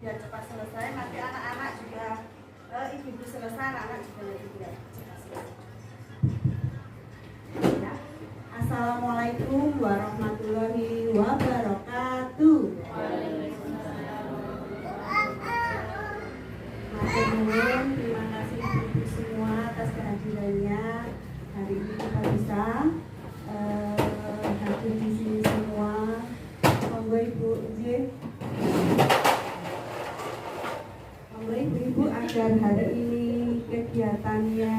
biar cepat selesai. Nanti anak-anak juga ibu-ibu selesai, anak-anak juga nanti biar cepat selesai. Ya. Assalamualaikum warahmatullahi wabarakatuh. Matur nuwun, terima kasih ibu semua atas kehadirannya. Hari ini kita bisa hadir di sini semua. Monggo ibu izin. Monggo ibu-ibu agar hari ini kegiatannya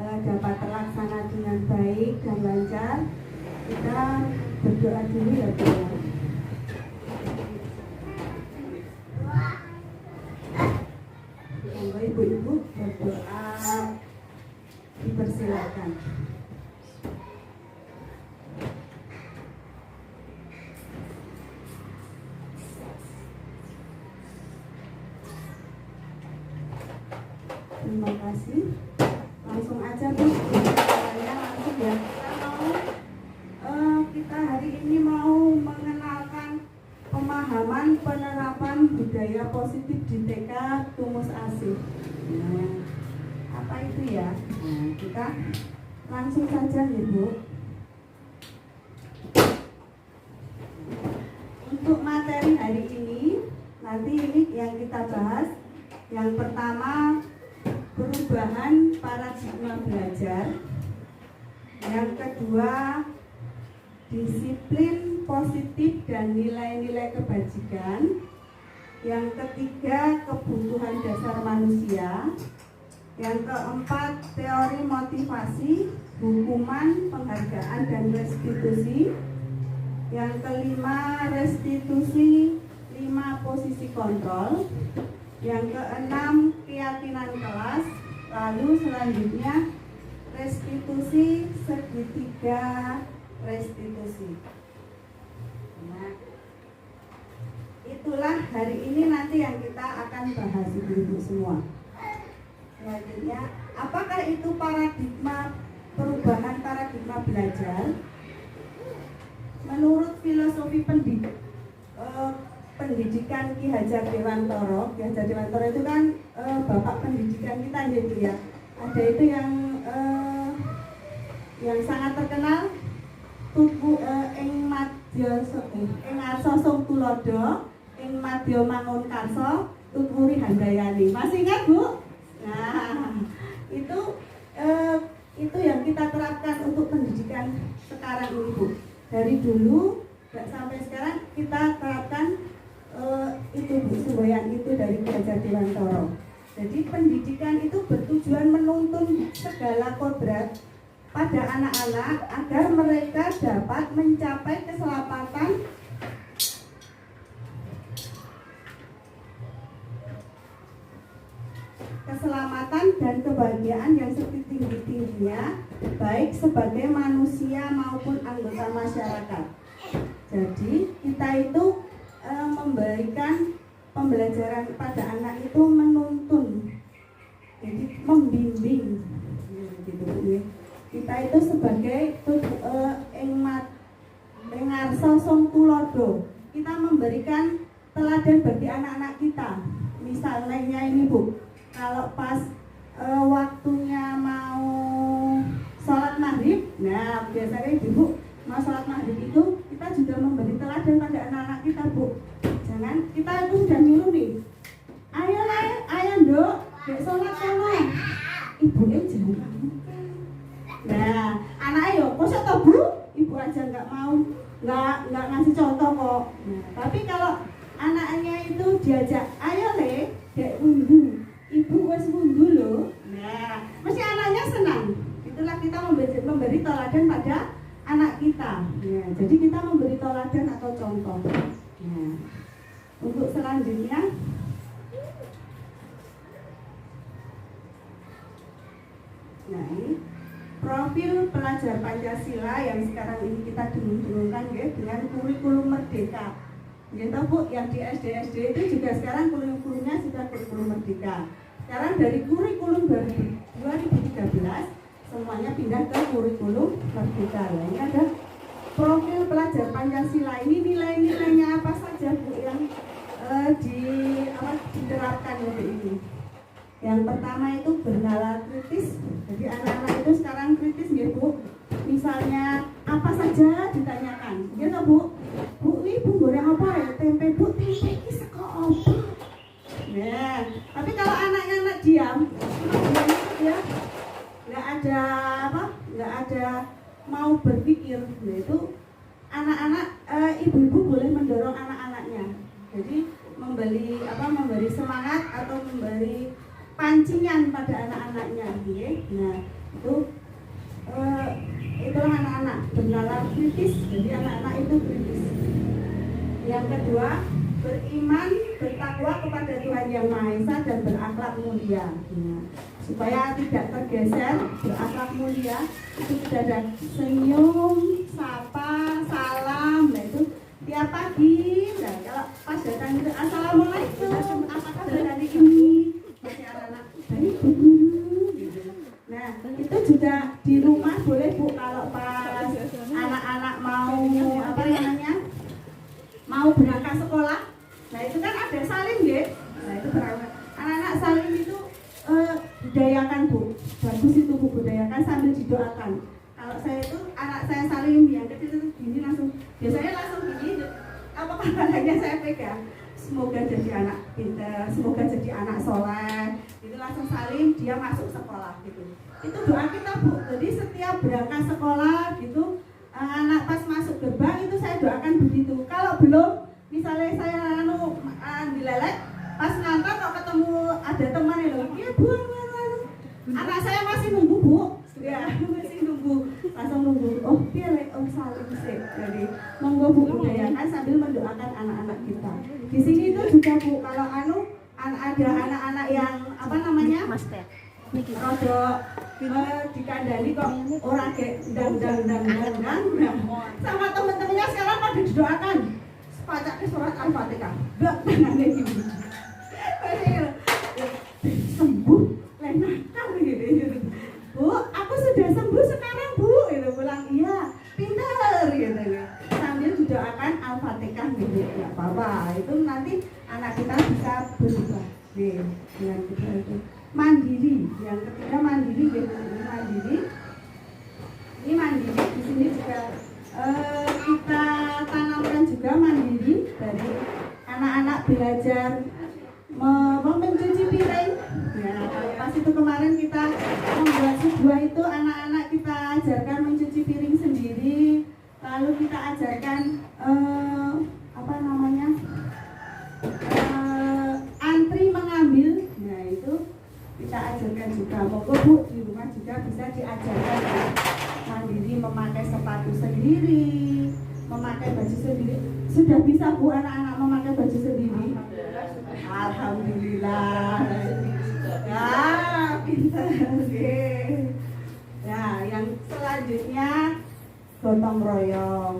dapat terlaksana dengan baik dan lancar. Kita berdoa dulu ya Bu. Monggo ibu-ibu berdoa, dipersilakan. Terima kasih. Langsung aja Bu, caranya langsung ya. Kita hari ini mau mengenalkan pemahaman penerapan budaya positif di TK Tumus Asih. Nah, apa itu ya? Nah, kita langsung saja ya Bu. Untuk materi hari ini, nanti ini yang kita bahas. Yang pertama, perubahan paradigma belajar. Yang kedua, disiplin positif dan nilai-nilai kebajikan. Yang ketiga, kebutuhan dasar manusia. Yang keempat, teori motivasi, hukuman, penghargaan, dan restitusi. Yang kelima, restitusi 5 posisi kontrol. Yang keenam, keyakinan kelas. Lalu selanjutnya, restitusi segitiga restitusi. Nah, itulah hari ini nanti yang kita akan bahas ibu-ibu semua. Selanjutnya, apakah itu perubahan paradigma belajar? Menurut filosofi pendidikan Ki Hajar Dewantara. Ki Hajar Dewantara itu kan bapak pendidikan kita gitu ya. Ada itu yang sangat terkenal, tuku ing madya ing arsa sung tulodo, ing madya mangun karsa, tutwuri handayani. Masih ingat Bu? Nah, itu yang kita terapkan untuk pendidikan sekarang ini Bu. Dari dulu sampai sekarang kita terapkan itu Bu, semboyan itu dari Ki Hajar Dewantara. Jadi pendidikan itu bertujuan menuntun segala kodrat pada anak-anak agar mereka dapat mencapai keselamatan dan kebahagiaan yang setinggi-tingginya, baik sebagai manusia maupun anggota masyarakat. Jadi kita itu memberikan pembelajaran pada anak itu menuntun, jadi membimbing, gitu ya. Kita itu sebagai engarsa song tulodo, kita memberikan teladan bagi anak-anak kita. Misalnya ini Bu, kalau pas waktunya mau sholat maghrib, nah biasanya ibu mau sholat maghrib itu kita juga memberi teladan pada anak-anak kita Bu. Jangan kita itu udah nyuruh nih, ayo Nduk, dek sholat kono, ibunya jangan. Nah, anak ayo, kok toh Bu, ibu aja nggak mau, nggak ngasih contoh kok. Nah, tapi kalau anaknya itu diajak, ayo le, dek undu, ibu wes undu loh. Nah, mesti anaknya senang. Itulah kita memberi teladan pada anak kita. Nah, jadi kita memberi teladan atau contoh. Nah, untuk selanjutnya, nah ini profil pelajar Pancasila yang sekarang ini kita dengung-dengungkan ya, dengan kurikulum merdeka. Ya tahu Bu, yang di SD itu juga sekarang kurikulumnya sudah kurikulum merdeka. Sekarang dari kurikulum 2013 semuanya pindah ke kurikulum merdeka. Nah, ini ada profil pelajar Pancasila. Ini nilai-nilainya apa saja Bu yang diterapkan ini. Yang pertama itu bernalar kritis. Jadi anak-anak itu sekarang kritis ya Bu. Misalnya apa saja ditanyakan. Gitu Bu. Bu ini Bu goreng apa ya? Tempe Bu, tempe ini seko apa? Nah, tapi kalau anak-anak diam itu ya nggak ada apa? Nggak ada mau berpikir. Nah, itu anak-anak ibu-ibu boleh mendorong anak-anaknya. Jadi memberi semangat atau memberi pancingan pada anak-anaknya, gitu. Nah, itulah anak-anak bernalar kritis. Jadi anak-anak itu kritis. Yang kedua, beriman, bertakwa kepada Tuhan Yang Maha Esa dan berakhlak mulia. Nah, supaya tidak tergeser, berakhlak mulia itu sudah ada senyum, sapa, salam. Nah itu tiap pagi. Nah kalau pas datang itu assalamualaikum, apa kabar hari ini? Masih anak-anak baik Bu Guru. Nah itu juga di rumah boleh Bu, kalau pas anak-anak mau berangkat sekolah. Nah itu kan ada salim ya. Nah itu berangkat. Anak-anak salim itu budayakan Bu. Bagus itu Bu, budayakan sambil didoakan. Kalau saya itu anak saya salim yang kecil itu gini langsung. Biasanya langsung gini. Apa katanya saya pegang. Semoga jadi anak pintar, semoga jadi anak soleh. Itu langsung salim, dia masuk sekolah gitu. Itu doa kita Bu. Jadi setiap berangkat sekolah gitu, anak pas masuk gerbang itu saya doakan begitu. Kalau belum, misalnya saya dilelek, pas ngantar kok ketemu ada teman yang bilang, ya Bu, anak saya masih nunggu Bu. Ya, masih nunggu, langsung nunggu. Oh, pilih, oh salim sih. Jadi monggo Bu budayakan sambil mendoakan anak-anak kita. Di sini itu juga Bu, kalau ada anak-anak yang apa namanya? Rodok dikandani kok orang kayak dang sama temen-temennya sekarang pada didoakan sepacak ke surat Al-Fatihah. Gak tangannya gini. Sembuh, lenakan gitu. Bu, aku sudah sembuh sekarang Bu. Gitu pulang iya, pintar gitu. Sambil didoakan Al-Fatihah gitu. Enggak apa-apa. Itu nanti anak kita bisa berubah. Dengan kita itu mandiri. Yang ketiga mandiri, ini mandiri di sini juga kita tanamkan juga mandiri dari anak-anak belajar mencuci piring. Ya, pas itu kemarin kita membuat sebuah itu anak-anak kita ajarkan mencuci piring sendiri, lalu kita ajarkan antri mengambil. Nah itu kita ajarkan juga. Moga Bu di rumah juga bisa diajarkan mandiri, memakai sepatu sendiri, memakai baju sendiri. Sudah bisa Bu anak-anak memakai baju sendiri? Alhamdulillah. Ya, pintar. Ya, yang selanjutnya gotong royong.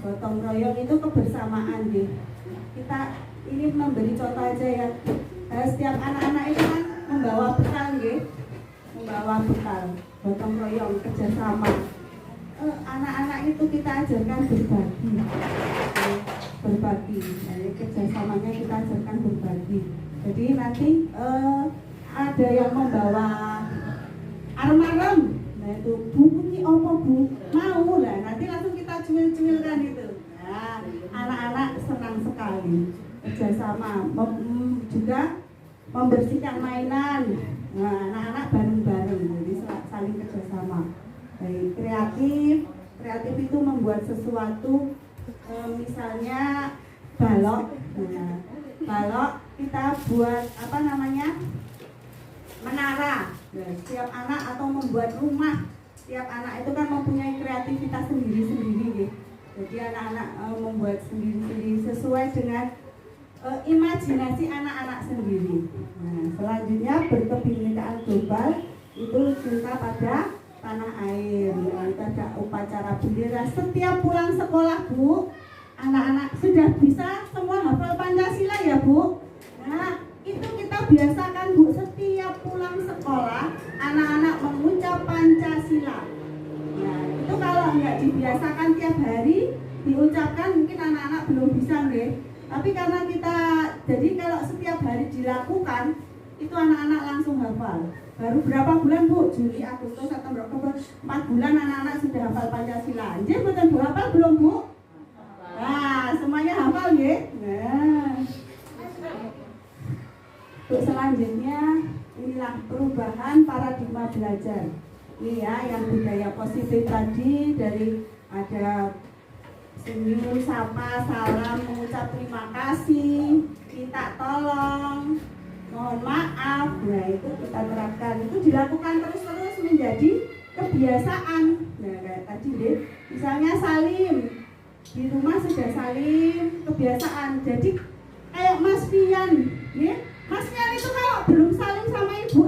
Gotong royong itu kebersamaan deh. Kita ini memberi contoh aja ya. Setiap anak-anak itu kan membawa bekal nggih. Membawa bekal. Gotong royong, kerjasama. Anak-anak itu kita ajarkan berbagi. Jadi kerjasamanya kita ajarkan berbagi. Jadi nanti ada yang membawa armarem. Nah itu Bu ini apa Bu? Mau lah. Nanti langsung kita cuil-cuilkan itu. Nah, anak-anak senang sekali kerjasama. Juga membersihkan mainan. Nah, anak-anak bareng-bareng. Jadi saling kerjasama. Baik, kreatif itu membuat sesuatu, misalnya balok. Nah, balok kita buat menara. Nah, setiap anak atau membuat rumah, setiap anak itu kan mempunyai kreativitas sendiri-sendiri. Jadi anak-anak membuat sendiri-sendiri sesuai dengan imajinasi anak-anak sendiri. Nah, selanjutnya berkebinekaan global itu cinta pada tanah air. Kita ada upacara bendera setiap pulang sekolah Bu. Anak-anak sudah bisa semua hafal Pancasila ya Bu. Nah itu kita biasakan Bu, setiap pulang sekolah anak-anak mengucap Pancasila. Nah itu kalau nggak dibiasakan tiap hari diucapkan mungkin anak-anak belum bisa nggih. Tapi karena kita, jadi kalau setiap hari dilakukan, itu anak-anak langsung hafal. Baru berapa bulan Bu? Juli, Agustus, September, Oktober, 4 bulan anak-anak sudah hafal Pancasila. Jadi betul Bu hafal belum Bu? Nah, semuanya hafal ya? Nah. Untuk selanjutnya, inilah perubahan paradigma belajar. Ini ya, yang budaya positif tadi, dari ada senyum, sapa, salam, mengucap terima kasih, minta tolong, mohon maaf. Nah itu kita terapkan, itu dilakukan terus-terus menjadi kebiasaan. Nah kayak tadi deh, misalnya salim, di rumah sudah salim, kebiasaan. Jadi kayak Mas Fian, ya. Mas Fian itu kalau belum salim sama ibu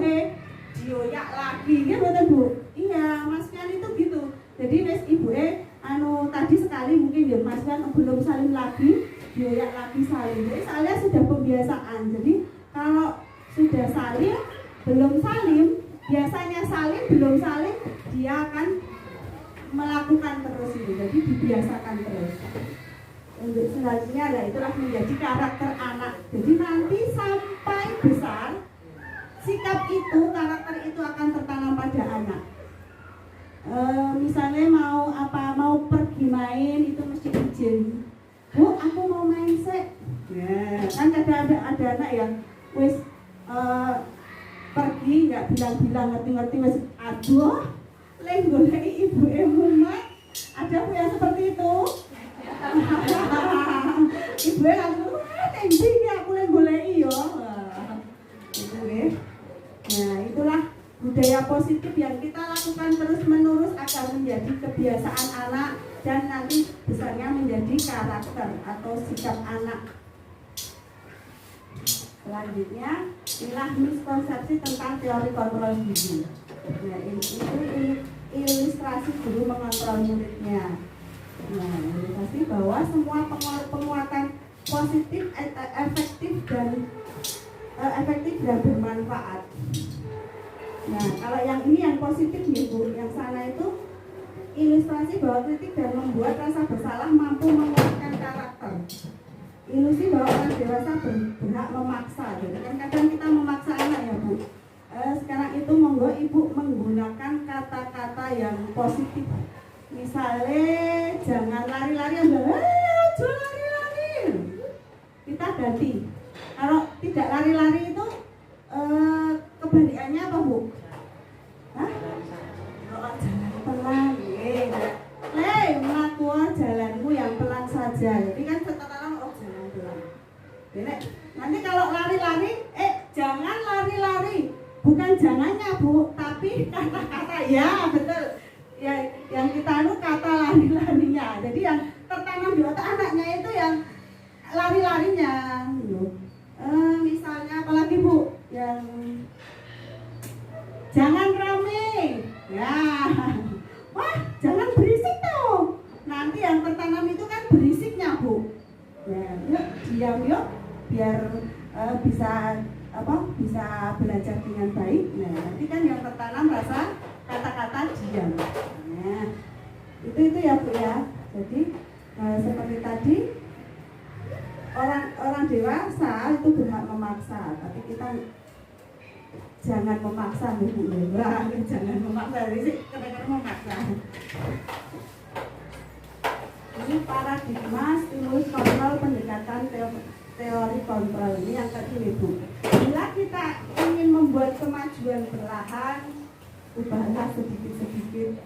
dioyak lagi, ya betul Bu? Iya, Mas Fian itu gitu. Jadi Mas ibu tadi sekali mungkin ya Mas Fian belum salim lagi, dioyak lagi salim. Jadi saya sudah pembiasaan. Jadi kalau sudah salim, belum salim, biasanya salim, belum salim, dia akan melakukan terus itu. Jadi dibiasakan terus. Untuk selanjutnya adalah itulah menjadi karakter anak. Jadi nanti sampai besar, sikap itu, karakter itu akan tertanam pada anak. Misalnya mau pergi main itu mesti izin. Bu, aku mau main sek. Ya, kan ada anak yang wis pergi nggak bilang-bilang ngerti-ngerti wis aduh, leng goleki ibu mumet. Ada Bu yang seperti itu? Ibu langsung tinggi aku leng goleki yo. Itu ya. Nah, itulah budaya positif yang kita lakukan terus-menerus agar menjadi kebiasaan anak dan nanti besarnya menjadi karakter atau sikap anak. Selanjutnya, inilah miskonsepsi tentang teori kontrol guru. Nah, ini ilustrasi guru mengontrol muridnya. Nah, ilustrasi bahwa semua penguatan positif, efektif dan bermanfaat. Nah, kalau yang ini yang positif nih Bu, yang sana itu ilustrasi bahwa kritik dan membuat rasa bersalah mampu menguatkan karakter. Ilusi bahwa orang dewasa berhak memaksa. Jadi kan kadang kita memaksa anak ya Bu. Sekarang itu monggo Ibu menggunakan kata-kata yang positif. Misalnya jangan lari-lari, jangan lari-lari. Kita ganti. Kalau tidak lari-lari itu kebalikannya apa Bu? Hah? Oh, jalan pelan. Melaku jalanmu yang pelan saja. Jadi kan setelah jalan pelan. Jadi, nanti kalau lari-lari, jangan lari-lari. Bukan jangannya Bu, tapi kata-kata ya betul. Ya, yang kita kata lari-larinya. Jadi yang tertanam di otak anaknya itu yang lari-larinya. Misalnya apalagi Bu, yang jangan rame. Ya. Wah, jangan berisik tuh. Nanti yang tertanam itu kan berisiknya Bu. Ya, yuk diam yuk biar bisa belajar dengan baik. Nah, nanti kan yang tertanam rasa kata-kata diam. Nah, itu ya Bu ya. Jadi seperti tadi orang dewasa itu berhak memaksa, tapi kita jangan memaksa Bu. Jangan memaksa, jadi kadang-kadang memaksa. Ini paradigma stimulus kontrol pendekatan teori kontrol. Ini yang kecil Bu. Bila kita ingin membuat kemajuan perlahan, ubahlah sedikit-sedikit.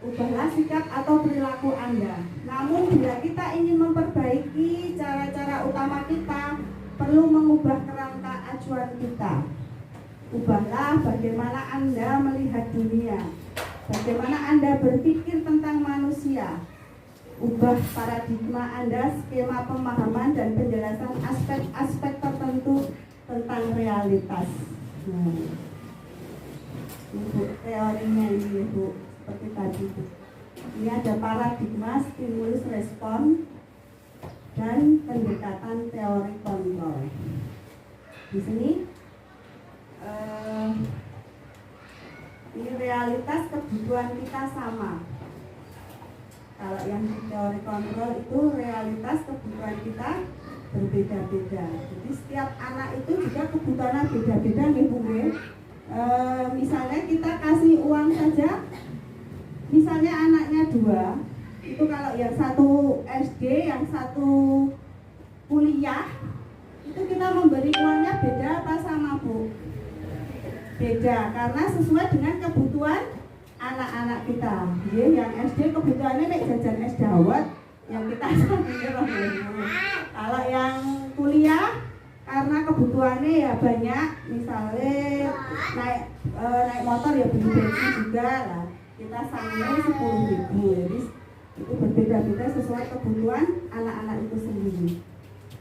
Ubahlah sikap atau perilaku Anda. Namun bila kita ingin memperbaiki cara-cara utama kita, perlu mengubah kerangka acuan kita. Ubahlah bagaimana Anda melihat dunia, bagaimana Anda berpikir tentang manusia. Ubah paradigma Anda, skema pemahaman dan penjelasan aspek-aspek tertentu tentang realitas. Nah, untuk teorinya ini Bu, seperti tadi Bu. Ini ada paradigma, stimulus respon, dan pendekatan teori kontrol. Di sini ini realitas kebutuhan kita sama. Kalau yang di teori kontrol itu realitas kebutuhan kita berbeda-beda. Jadi setiap anak itu juga kebutuhannya beda-beda nih Bu. Misalnya kita kasih uang saja, misalnya anaknya 2, itu kalau yang satu SD, yang satu kuliah, itu kita memberi uangnya beda apa sama Bu? Beda, karena sesuai dengan kebutuhan anak-anak kita. Yang SD kebutuhannya nek jajan es dawet, yang kita kalau yang kuliah karena kebutuhannya ya banyak, misalnya naik motor ya beli bensin juga lah, kita sanggupnya 10.000. Jadi itu berbeda-beda sesuai kebutuhan anak-anak itu sendiri.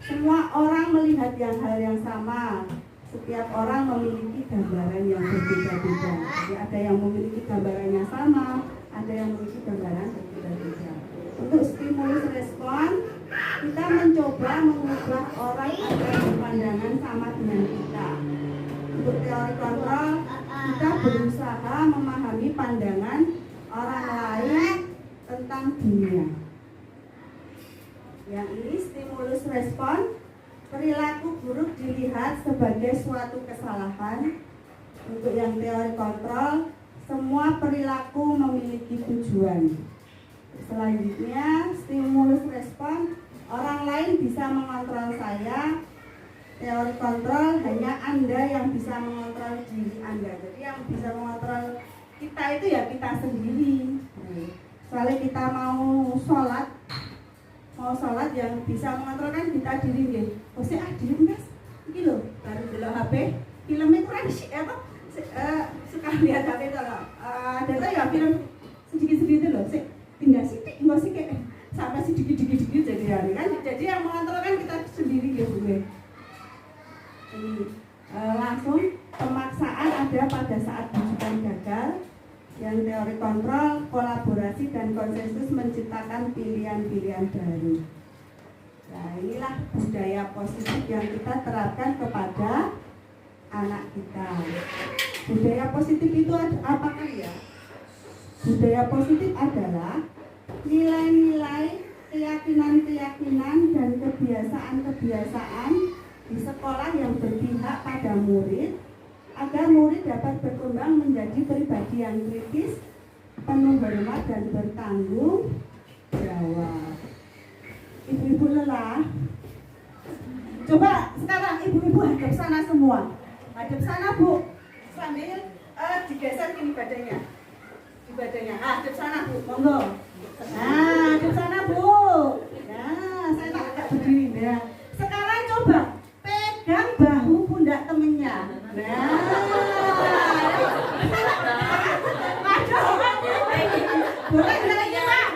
Semua orang melihat hal yang sama. Setiap orang memiliki gambaran yang berbeda-beda. Jadi ada yang memiliki gambaran yang sama, ada yang memiliki gambaran berbeda-beda. Untuk stimulus respon, kita mencoba mengubah orang agar berpandangan sama dengan kita. Untuk teori kontrol, kita berusaha memahami pandangan orang lain tentang dunia. Yang ini stimulus respon. Perilaku buruk dilihat sebagai suatu kesalahan. Untuk yang teori kontrol, semua perilaku memiliki tujuan. Selanjutnya, stimulus respon, orang lain bisa mengontrol saya. Teori kontrol, hanya Anda yang bisa mengontrol diri Anda. Jadi yang bisa mengontrol kita itu ya kita sendiri. Soalnya kita mau sholat yang bisa mengontrol kan kita diri nggih. Mesti diri Mas. Iki lho, baru delok HP, filmnya kurang sih apa? Suka lihat HP itu loh. Ada ya film sedikit-sedikit loh, tinggal sidik, enggak sih kayak sampai sedikit-sedikit jadi hari kan. Jadi yang mengontrol kan kita sendiri gitu gue. Langsung pemaksaan ada pada saat bujukan gagal. Yang teori kontrol, kolaborasi dan konsensus menciptakan pilihan-pilihan baru. Nah, inilah budaya positif yang kita terapkan kepada anak kita. Budaya positif itu apakah ya? Budaya positif adalah nilai-nilai, keyakinan-keyakinan dan kebiasaan-kebiasaan di sekolah yang berpihak pada murid, agar murid dapat berkembang menjadi pribadi yang kritis, penuh hormat dan bertanggung jawab. Ibu-ibu lelah. Coba sekarang ibu-ibu hadap sana semua. Hadap sana Bu. Sambil digeser gini badannya. Di badannya. Hadap sana Bu. Monggo. Nah, hadap sana Bu. Nah, saya tak agak berdiri ya. Sekarang coba pegang bahu pundak temennya. Nah. Boleh lagi Pak.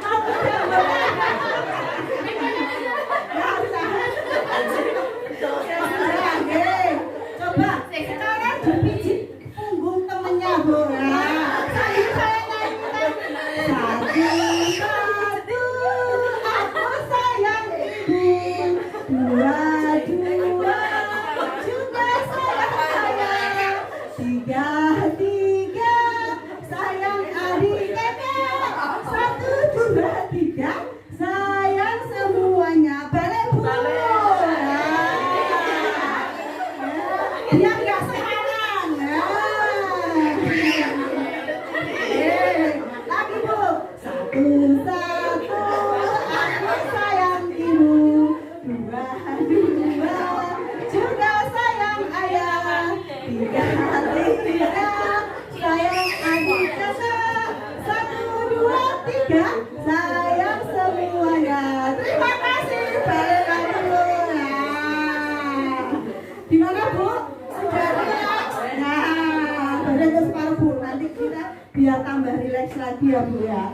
Coba sekarang dipijit punggung temennya Bu. Saya nyanyikan satu, aku sayang ibu. Dua, juga sayang. Tiga, sayang adik kakak. 1, 2, 3, sayang semuanya. Balik Bu. Dia nggak sekarang. Lagi Bu. 1, aku sayang ibu. 2, juga sayang ayah. 3, sayang adik kakak. 1, 2, 3, sayang semuanya. Terima kasih. Balik lagi Bu. Gimana Bu? Sudah rileks? Nah, badan ke separuh Bu. Nanti kita biar tambah rileks lagi ya Bu ya.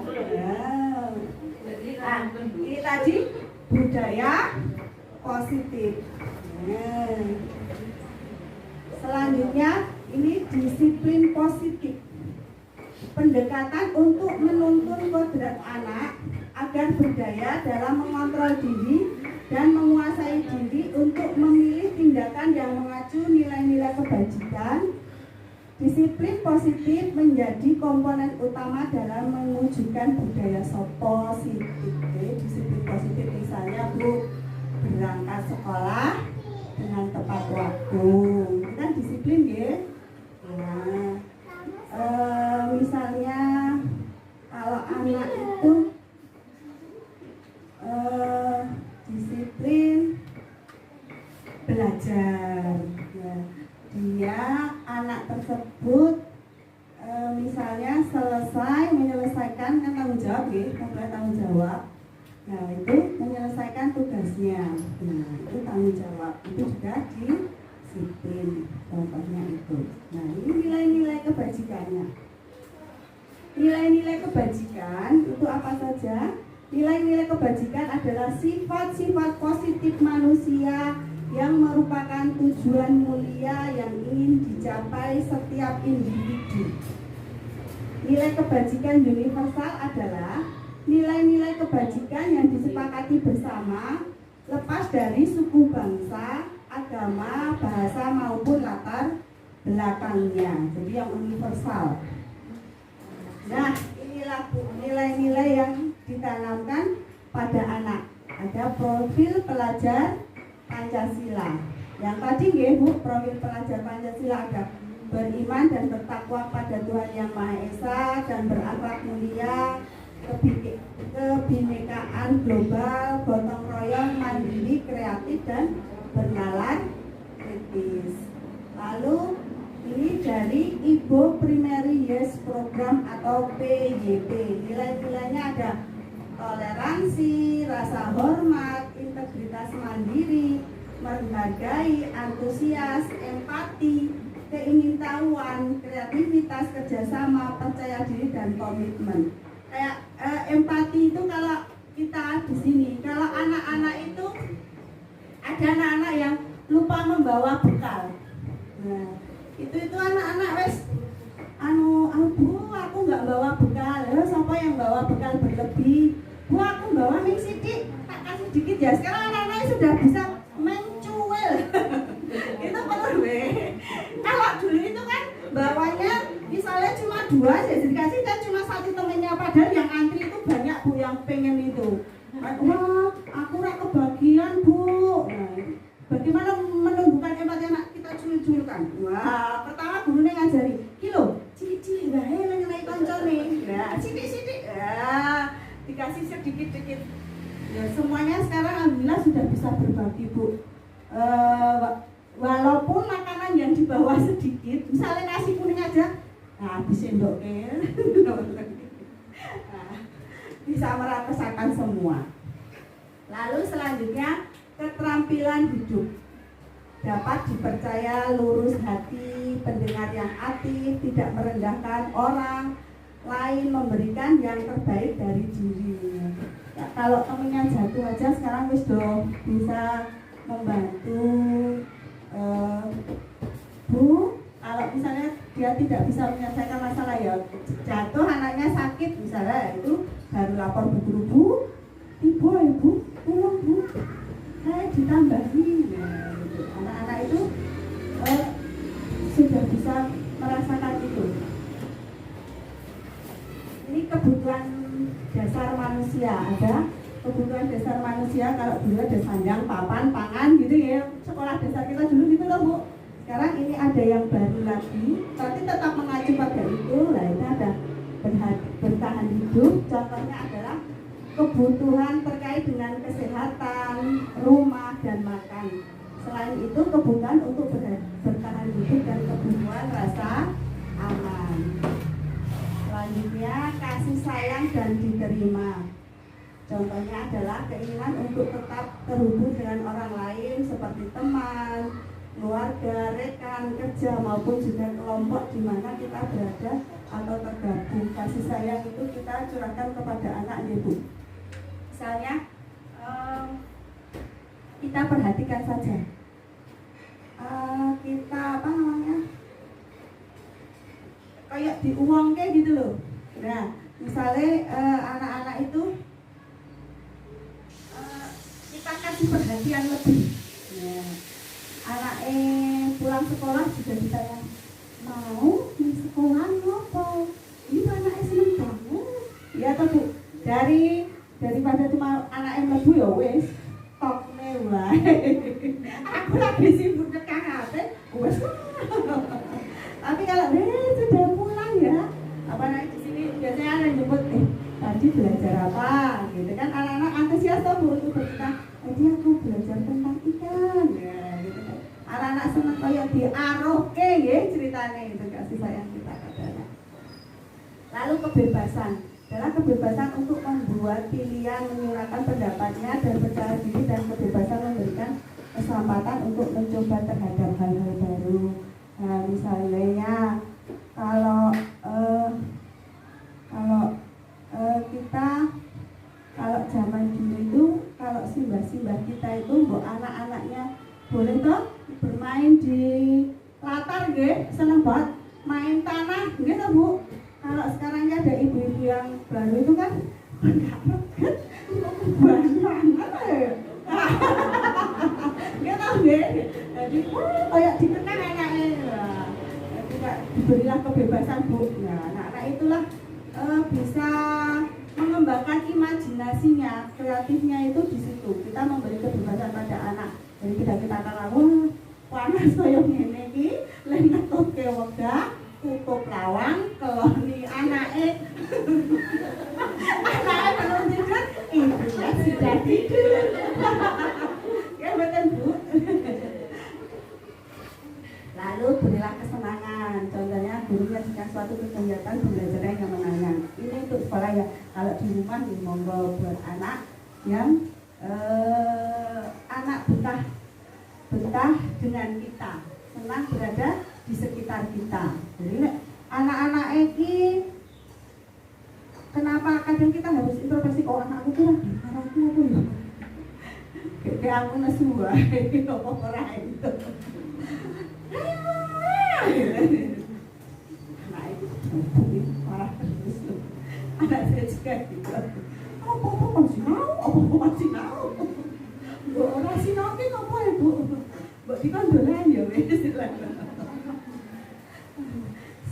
Nah, ini tadi budaya positif. Selanjutnya ini disiplin positif. Pendekatan untuk menuntun kodrat anak agar berdaya dalam mengontrol diri dan menguasai diri untuk memilih tindakan yang mengacu nilai-nilai kebajikan. Disiplin positif menjadi komponen utama dalam mewujudkan budaya positif. Disiplin positif misalnya Bu berangkat sekolah dengan tepat waktu, itu kan disiplin ya. Nah, misalnya kalau anak itu disiplin belajar, ya, dia anak tersebut misalnya menyelesaikan kan tanggung jawab ya, memulai tanggung jawab. Nah itu menyelesaikan tugasnya, nah itu tanggung jawab, itu juga disiplin, contohnya itu. Nah ini nilai-nilai kebajikannya. Nilai-nilai kebajikan itu apa saja? Nilai-nilai kebajikan adalah sifat-sifat positif manusia yang merupakan tujuan mulia yang ingin dicapai setiap individu. Nilai kebajikan universal adalah nilai-nilai kebajikan yang disepakati bersama, lepas dari suku bangsa, agama, bahasa maupun latar belakangnya. Jadi yang universal. Nah, inilah Bu, nilai-nilai yang ditanamkan pada anak. Ada profil pelajar Pancasila. Yang tadi ya Bu, profil pelajar Pancasila ada beriman dan bertakwa pada Tuhan Yang Maha Esa dan berakhlak mulia, kebinekaan global, gotong royong, mandiri, kreatif dan bernalar kritis. Lalu ini dari Ibu Primary Yes Program atau PYP. Nilai-nilainya ada toleransi, rasa hormat, integritas mandiri, menghargai, antusias, empati, keingintahuan, kreativitas, kerjasama, percaya diri dan komitmen. Kayak empati itu kalau kita di sini, kalau anak-anak itu ada anak-anak yang lupa membawa bekal. Nah, itu anak-anak wes Bu, aku nggak bawa bekal. Siapa yang bawa bekal berlebih? Bu, aku bawa mie sidik, tak kasih dikit ya. Sekarang anak-anaknya sudah bisa mencuel. Itu perlu kalau dulu itu kan bawanya misalnya cuma 2 ya dikasih kan cuma 1 temennya, padahal yang antri itu banyak Bu yang pengen itu. Wah, aku rak kebagian Bu. Nah, bagaimana menumbuhkan empati anak kita cuil-cuilkan? Wah, pertama gurunya ngajari kilo cilik-cilik wae ngenai koncone. Nah, sidik-sidik. Ya, dikasih sedikit-sedikit. Ya, semuanya sekarang alhamdulillah sudah bisa berbagi Bu. Walaupun makanan yang dibawa sedikit, misalnya nasi kuning aja, nah bisa sendok nah, bisa merasakan semua. Lalu selanjutnya keterampilan hidup, dapat dipercaya, lurus hati, pendengar yang aktif, tidak merendahkan orang lain, memberikan yang terbaik dari diri. Ya, kalau temennya jatuh aja sekarang wis bisa membantu. Bu, kalau misalnya dia tidak bisa menyelesaikan masalah ya jatuh, anaknya sakit misalnya, itu baru lapor ke guru, Bu, ibu, tolong Bu, saya ditambahi. Nah, gitu. Anak-anak itu sudah bisa merasakan itu. Ini kebutuhan dasar manusia, ada kebutuhan dasar manusia. Kalau dulu ada sandang, papan, pangan gitu ya, sekolah dasar kita dulu gitu loh Bu. Sekarang ini ada yang baru lagi, tapi tetap mengacu pada itu. Nah, ini ada bertahan hidup, contohnya adalah kebutuhan terkait dengan kesehatan, rumah, dan makan. Selain itu kebutuhan untuk bertahan hidup dan kebutuhan rasa aman. Selanjutnya kasih sayang dan diterima. Contohnya adalah keinginan untuk tetap terhubung dengan orang lain seperti teman, keluarga, rekan kerja maupun juga kelompok di mana kita berada atau tergabung. Kasih sayang itu kita curahkan kepada anak ya Bu. Misalnya kita perhatikan saja, kita apa namanya, kayak diuang kayak gitu loh. Nah, misalnya anak-anak itu kita kasih perhatian lebih. Nah, anak pulang sekolah juga ditanya, mau di sekolah apa? Ini anaknya seneng banget. Ya ya toh Bu, daripada cuma anak yang lebu ya wis tokne wae. Aku lagi sibuk tekan HP wis. Tapi kalau sudah pulang ya apa namanya di sini biasanya ada yang jemput tadi belajar apa gitu kan, anak-anak antusias tuh Bu untuk bercerita tadi aku belajar tentang ikan ya gitu kan, anak-anak seneng kayak diarohke ya ceritanya itu kasih sayang kita kepada. Lalu kebebasan, adalah kebebasan untuk membuat pilihan, menyuarakan pendapatnya dan percaya diri, dan kebebasan memberikan kesempatan untuk mencoba terhadap hal-hal baru. Nah, misalnya kalau kita kalau zaman dulu itu kalau simbah-simbah kita itu mbok anak-anaknya boleh toh bermain di latar nggih, seneng banget main tanah nggih toh Bu. Kalau sekarang ada ibu-ibu yang baru itu kan enggak reget banget ya. Nggih toh nggih. Jadi kayak dikenang anaknya. Jadi diberilah kebebasan Bu. Nah, anak-anak itulah bisa mengembangkan imajinasinya, kreatifnya itu di situ. Kita memberi kebebasan pada anak. Jadi tidak kita katakan panas kaya ngene iki, lek ngetutke wegah, tutup lawang, keloni anake. Anake belum tidur, ibunya sudah tidur. Ya betul Bu. Lalu berilah kesenangan. Contohnya guru menyajikan suatu kegiatan pembelajaran yang menyenangkan. Ini untuk sekolah ya. Kalau di rumah nih monggo buat anak yang anak betah dengan kita, senang berada di sekitar kita. Jadi anak-anak ini kenapa kadang kita harus introspeksi, oh anakku tuh lagi marahku apa ya? Kayak aku nesu wae apa ora itu. Nah itu marah terus. Anak saya juga gitu. Apa masih mau? Orang sinau ki apa ya Bu? Mbok dikondolan ya wis.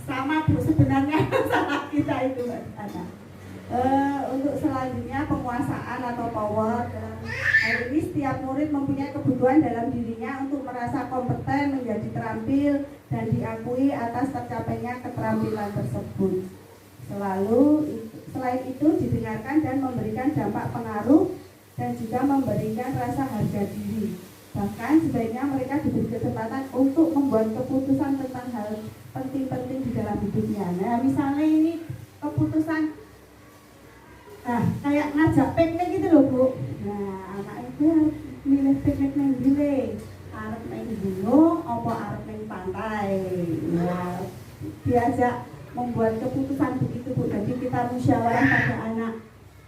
Sama Bu sebenarnya salah kita itu anak. Untuk selanjutnya penguasaan atau power. Hari ini setiap murid mempunyai kebutuhan dalam dirinya untuk merasa kompeten, menjadi terampil dan diakui atas tercapainya keterampilan tersebut. Selain itu didengarkan dan memberikan dampak pengaruh dan juga memberikan rasa harga diri. Bahkan sebaiknya mereka diberi kesempatan untuk membuat keputusan tentang hal penting-penting di dalam hidupnya. Nah, misalnya ini keputusan kayak ngajak piknik gitu loh Bu. Nah, anak itu milih piknik nang ndi? Arep nang gunung apa arep nang pantai. Nah, diajak membuat keputusan begitu Bu. Jadi kita musyawarah pada anak.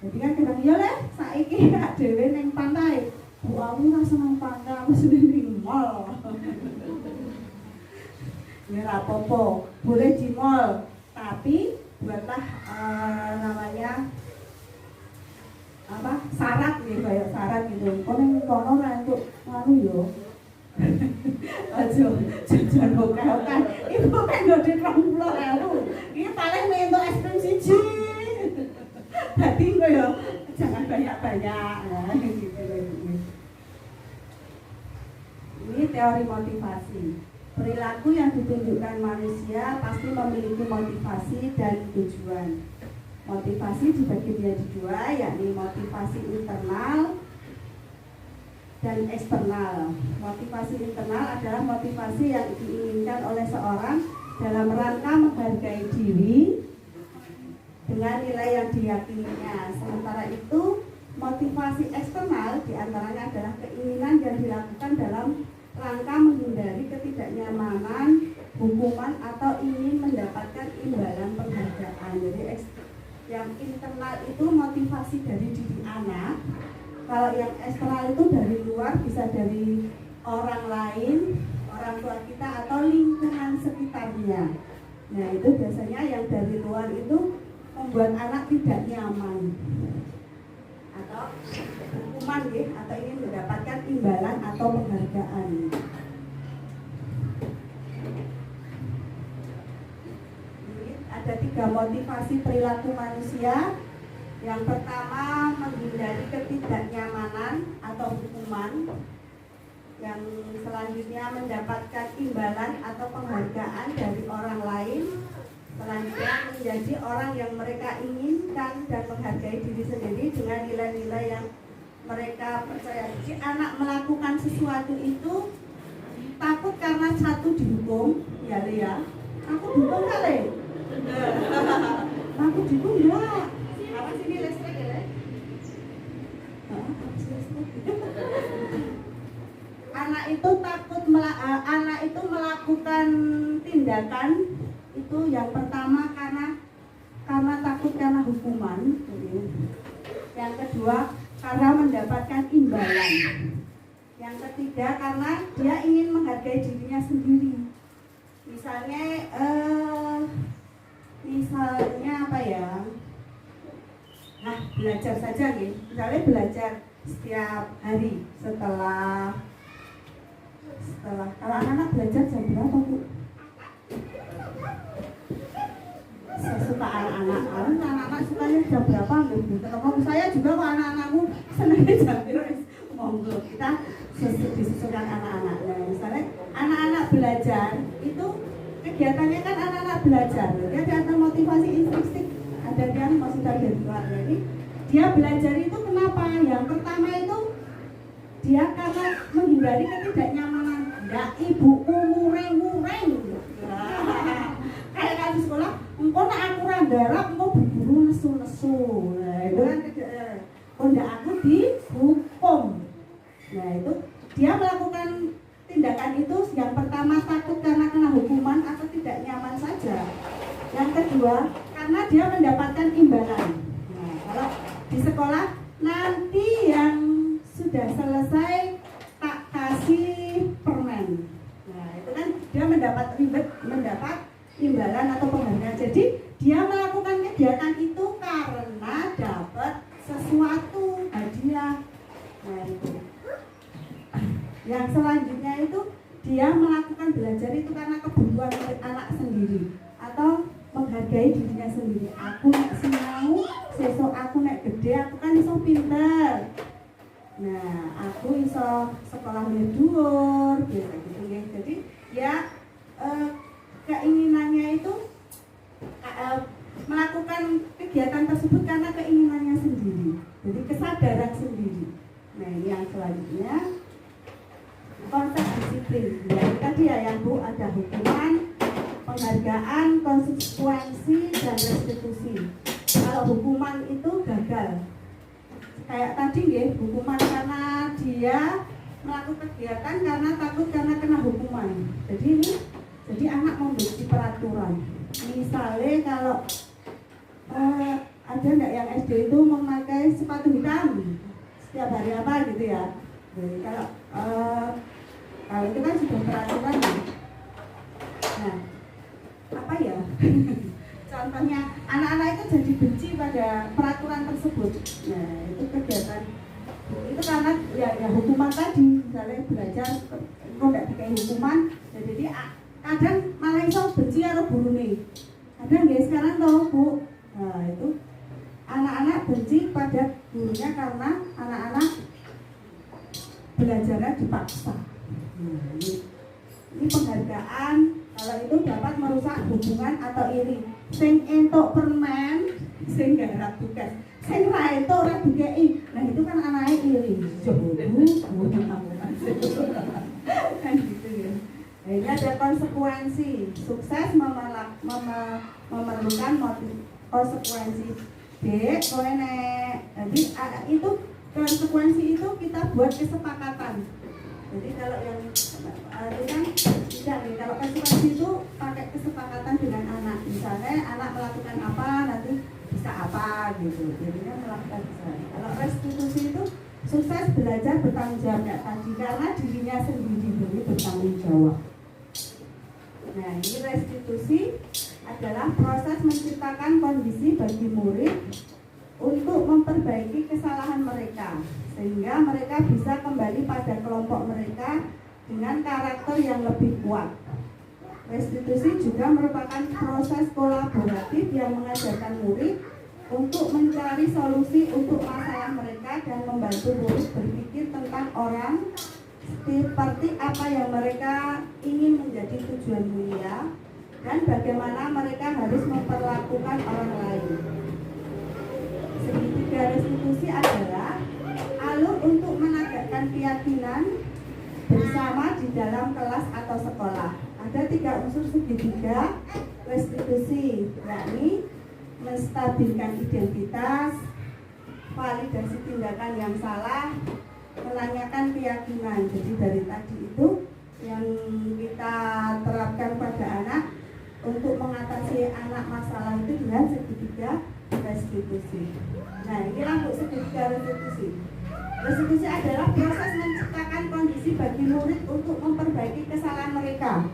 Jadi kan kita ya leh saiki dhewe ning pantai. Bu aku ora seneng pantai, aku seneng ning mall. Ya ora apa-apa, boleh di mall, tapi buatlah namanya syarat nih, kayak syarat gitu. Kok ning kono ora entuk ngono yo. Aja jajan oke-oke. Ibu kan nggo 20.000. Iki paling entuk es krim siji. Dadi engko yo jangan banyak-banyak. Nah, gitu. Ini teori motivasi. Perilaku yang ditunjukkan manusia pasti memiliki motivasi dan tujuan. Motivasi dibagi menjadi dua, yakni motivasi internal dan eksternal. Motivasi internal adalah motivasi yang diinginkan oleh seorang dalam rangka menghargai diri dengan nilai yang diyakininya. Sementara itu, motivasi eksternal diantaranya adalah keinginan yang dilakukan dalam rangka menghindari ketidaknyamanan, hukuman, atau ingin mendapatkan imbalan penghargaan. Jadi yang internal itu motivasi dari diri anak. Kalau yang eksternal itu dari luar, bisa dari orang lain, orang tua kita, atau lingkungan sekitarnya. Nah itu biasanya yang dari luar itu membuat anak tidak nyaman atau hukuman ya, atau ingin mendapatkan imbalan atau penghargaan. Ini ada 3 motivasi perilaku manusia. Yang pertama, menghindari ketidaknyamanan atau hukuman. Yang selanjutnya, mendapatkan imbalan atau penghargaan dari orang lain. Selanjutnya, menjadi orang yang mereka inginkan dan menghargai diri sendiri dengan nilai-nilai yang mereka percaya. Jadi anak melakukan sesuatu itu takut karena satu dihukum, ya Lea. Aku dihukum kali. Aku dihukum enggak. Apa sih ini listrik ya, Le? Anak itu takut anak itu melakukan tindakan itu yang pertama karena takut karena hukuman. Yang kedua karena mendapatkan imbalan. Yang ketiga karena dia ingin menghargai dirinya sendiri. Misalnya apa ya? Nah, belajar saja nih. Misalnya belajar setiap hari setelah kalau anak-anak belajar jam berapa, Bu? Sesuka anak-anak sukanya jam berapa? Kalau saya juga kok anak-anakku senangnya jam berapa? Monggo kita disesuaikan anak-anak. Nah, misalnya anak-anak belajar itu kegiatannya kan anak-anak belajar. Dia ada motivasi intrinsik, ada yang masih dari luar. Jadi dia belajar itu kenapa? Yang pertama itu dia karena menghindari ketidaknyamanan. Ya ibuku mureng-mureng. Kayak di sekolah, engkau nak aku ranggarap, engkau berburu nesu-nesu. Nah, itu kan ndak aku dihukum. Nah, itu dia melakukan tindakan itu yang pertama takut karena kena hukuman atau tidak nyaman saja. Yang kedua, karena dia mendapatkan imbalan. Nah, kalau di sekolah nanti yang sudah selesai tak kasih permen. Nah, itu kan dia mendapat imbalan atau penghargaan. Jadi dia melakukan kegiatan itu karena dapat sesuatu hadiah. Nah, itu. Yang selanjutnya itu dia melakukan belajar itu karena kebutuhan anak sendiri atau menghargai dirinya sendiri. Aku nek sinau, sesuk aku nek gede aku kan iso pinter. Nah, aku iso sekolah dhuwur, biasa gitu ya. Jadi ya keinginannya itu melakukan kegiatan tersebut karena keinginannya sendiri. Jadi kesadaran sendiri. Nah, ini yang selanjutnya konsep disiplin. Jadi tadi ya yang Bu ada hukuman, penghargaan, konsekuensi, dan restitusi. Kalau hukuman itu gagal. Kayak tadi ya, hukuman karena dia melakukan kegiatan karena takut karena kena hukuman. Jadi anak membenci peraturan. Misalnya kalau ada enggak yang SD itu memakai sepatu hitam setiap hari apa gitu ya. Jadi kalau itu kan sudah peraturan. Nah, apa ya? Contohnya anak-anak itu jadi benci pada peraturan tersebut. Nah, itu kegiatan itu karena ya hukuman tadi. Misalnya belajar kok enggak dikai hukuman, jadi kadang malah iso benci karo gurune. Kadang nggih sekarang tahu, Bu. Nah, itu anak-anak benci pada gurunya karena anak-anak belajarnya dipaksa. Ini penghargaan. Kalau itu dapat merusak hubungan atau iri. Sing entuk permen, sing garap tugas. Sing ra entuk ora dikei. Nah, itu kan anaknya iri. Kan gitu ya. Nah, ini ada konsekuensi. Sukses memerlukan konsekuensi. Dek, kowe nek. Jadi itu konsekuensi itu kita buat kesepakatan. Jadi kalau yang itu kan tidak nih, kalau konsekuensi itu pakai kesepakatan dengan anak. Misalnya anak melakukan apa nanti bisa apa gitu. Jadinya melakukan bisa. Kalau restitusi itu sukses belajar bertanggung jawab kayak tadi karena dirinya sendiri jadi bertanggung jawab. Nah, ini restitusi adalah proses menciptakan kondisi bagi murid untuk memperbaiki kesalahan mereka sehingga mereka bisa kembali pada kelompok mereka dengan karakter yang lebih kuat. Restitusi juga merupakan proses kolaboratif yang mengajarkan murid untuk mencari solusi untuk masalah mereka dan membantu murid berpikir tentang orang seperti apa yang mereka ingin menjadi tujuan mulia dan bagaimana mereka harus memperlakukan orang lain. Segitiga restitusi adalah alur untuk menegakkan keyakinan bersama di dalam kelas atau sekolah. Ada 3 unsur segitiga restitusi, yakni menstabilkan identitas, validasi tindakan yang salah, menanyakan keyakinan. Jadi dari tadi itu yang kita terapkan pada anak untuk mengatasi anak masalah itu dengan segitiga restitusi. Nah, ini rambut segitiga restitusi. Restitusi adalah proses menciptakan kondisi bagi murid untuk memperbaiki kesalahan mereka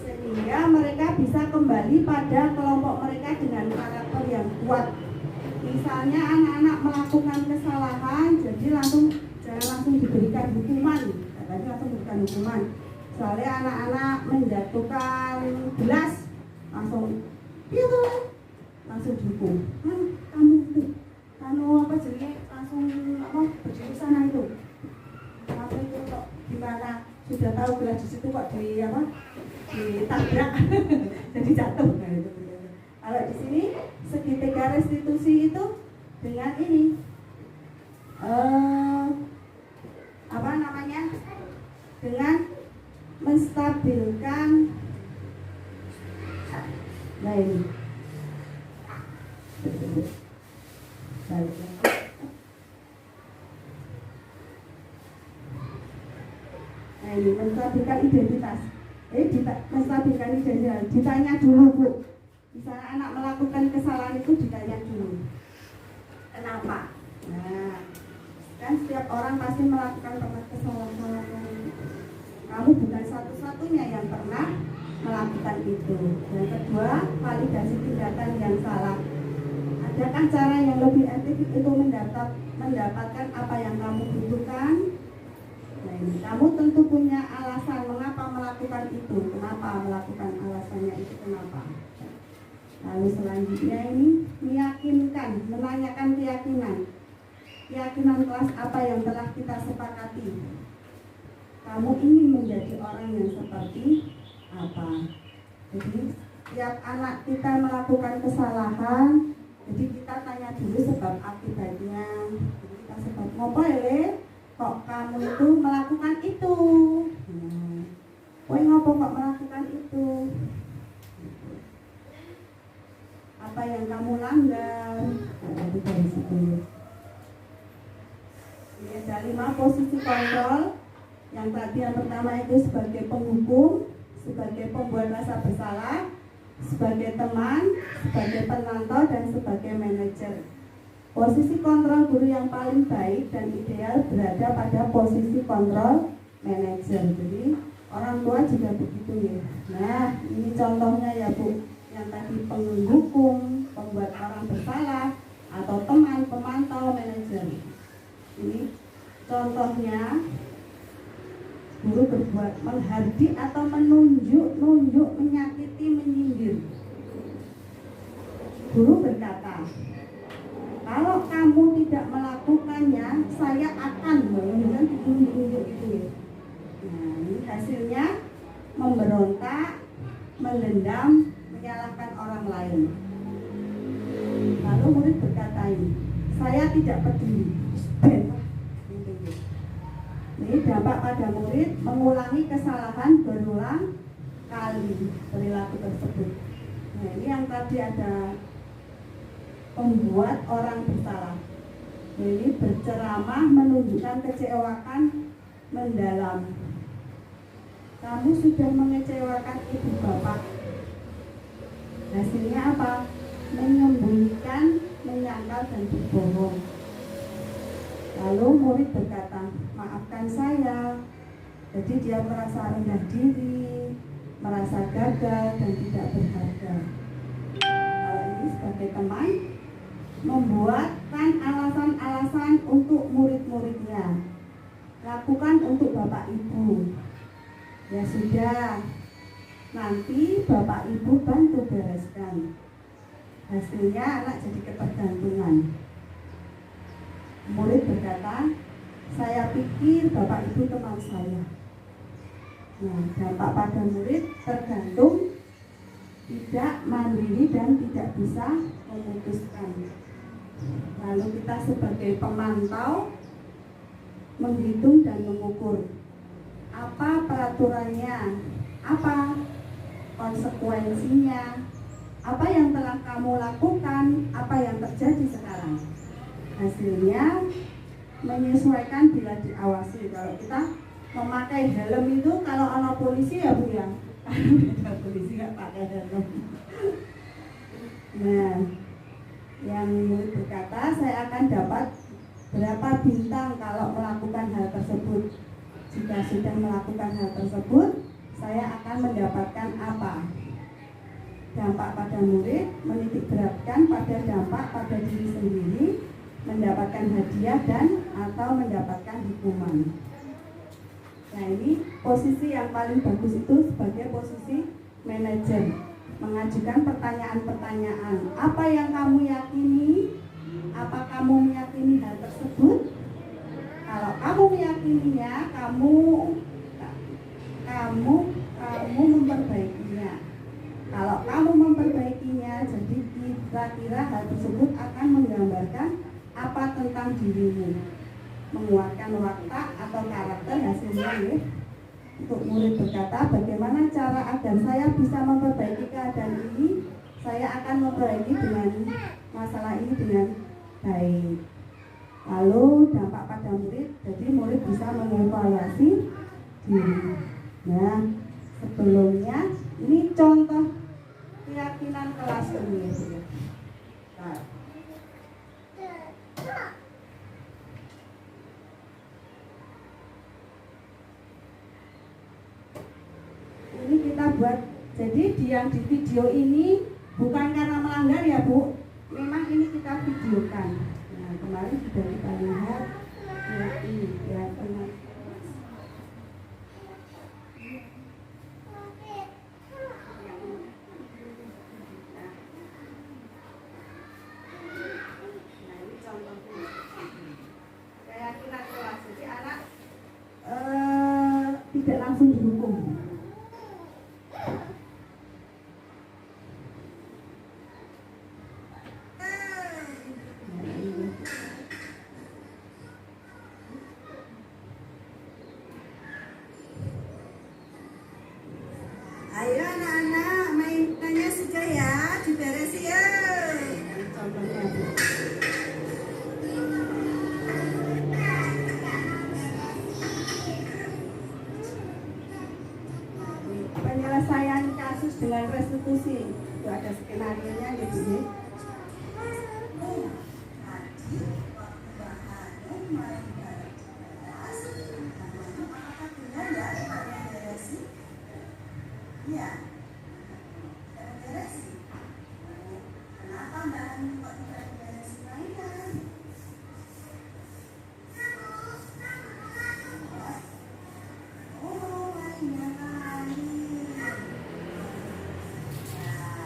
sehingga mereka bisa kembali pada kelompok mereka dengan karakter yang kuat. Misalnya anak-anak melakukan kesalahan, jadi jangan langsung diberikan hukuman. Katanya langsung diberikan hukuman. Soalnya anak-anak menjatuhkan gelas, langsung dihukum. Kamu itu, jadi langsung berdiri sana itu. Apa itu kok gimana? Sudah tahu gelas di situ kok ditabrak, jadi jatuh. Nah, itu. Kalau di sini segitiga restitusi itu dengan ini dengan menstabilkan ini. Nah, ini menstabilkan identitas. Menstabilkan identitas. Ditanya dulu, Bu. Misalnya anak melakukan kesalahan itu ditanya dulu. Kenapa? Nah, kan setiap orang pasti melakukan kesalahan. Kamu bukan satu-satunya yang pernah melakukan itu. Yang kedua, validasi tindakan yang salah. Adakah cara yang lebih efektif itu mendapatkan apa yang kamu butuhkan? Nah, ini kamu tentu punya alasan mengapa melakukan itu. Kenapa melakukan alasannya itu kenapa? Lalu selanjutnya ini meyakinkan, menanyakan keyakinan kelas apa yang telah kita sepakati. Kamu ingin menjadi orang yang seperti apa? Jadi setiap anak kita melakukan kesalahan, jadi kita tanya dulu sebab akibatnya. Jadi kita sebab ngopo kok kamu itu melakukan itu? Ngopo kok melakukan itu? Apa yang kamu langgar? Itu dari situ. Ini ada 5 posisi kontrol. Yang tadi yang pertama itu sebagai penghukum, sebagai pembuat rasa bersalah, sebagai teman, sebagai penonton, dan sebagai manajer. Posisi kontrol guru yang paling baik dan ideal berada pada posisi kontrol manajer. Jadi orang tua juga begitu ya. Nah, ini contohnya ya Bu. Yang tadi penghukum, pembuat orang bersalah, atau teman, pemantau, manajer. Ini contohnya guru berbuat menghardik atau menunjuk, menyakiti, menyindir. Guru berkata, kalau kamu tidak melakukannya, saya akan menunjuk itu ya. Nah, ini hasilnya memberontak, mendendam, menyalahkan orang lain. Lalu murid berkata ini, saya tidak peduli. Ini dampak pada murid mengulangi kesalahan berulang kali perilaku tersebut. Nah, ini yang tadi ada membuat orang bersalah. Ini berceramah menunjukkan kecewaan mendalam. Kamu sudah mengecewakan ibu bapak. Hasilnya apa? Menyembunyikan, menyangkal, dan berbohong. Lalu murid berkata, maafkan saya. Jadi dia merasa rendah diri, merasa gagal dan tidak berharga. Kalau ini sebagai teman, membuatkan alasan-alasan untuk murid-muridnya. Lakukan untuk bapak ibu. Ya sudah, nanti bapak ibu bantu bereskan. Hasilnya anak jadi ketergantungan. Murid berkata, saya pikir Bapak Ibu teman saya. Nah, dampak pada murid tergantung, tidak mandiri dan tidak bisa memutuskan. Lalu kita sebagai pemantau menghitung dan mengukur apa peraturannya, apa konsekuensinya, apa yang telah kamu lakukan, apa yang terjadi sekarang. Hasilnya menyesuaikan bila diawasi. Kalau kita memakai helm itu, kalau ada polisi ya Bu ya, ada polisi nggak pakai helm. Nah, yang berkata saya akan dapat berapa bintang kalau melakukan hal tersebut. Jika sudah melakukan hal tersebut, saya akan mendapatkan apa? Dampak pada murid menitik beratkan pada dampak pada diri sendiri, mendapatkan hadiah dan atau mendapatkan hukuman. Nah, ini posisi yang paling bagus itu sebagai posisi manajer, mengajukan pertanyaan-pertanyaan. Apa yang kamu yakini? Apa kamu meyakini hal tersebut? Kalau kamu meyakininya, kamu memperbaikinya. Kalau kamu memperbaikinya, jadi kira-kira hal tersebut akan menggambarkan apa tentang dirimu, menguatkan watak atau karakter hasilnya. Ya. Untuk murid berkata, bagaimana cara agar saya bisa memperbaiki keadaan ini? Saya akan memperbaiki dengan masalah ini dengan baik. Lalu dampak pada murid, jadi murid bisa mengevaluasi diri. Nah, sebelumnya ini contoh keyakinan kelas ini. Nah. Ini kita buat, jadi yang di video ini bukan karena melanggar ya Bu, memang ini kita videokan. Nah, kemarin sudah kita lihat ini ya, tengah. Nah, ini contohnya keyakinan kelas, jadi anak tidak langsung dihukum. Ayo anak-anak mainannya sudah ya, diberesin ya. Penyelesaian kasus dengan restitusi itu ada skenario-nya gitu ya. Iya. Kenapa Mbak Ani kok tidak beresin mainan? Oh, mainan Ani. Nah,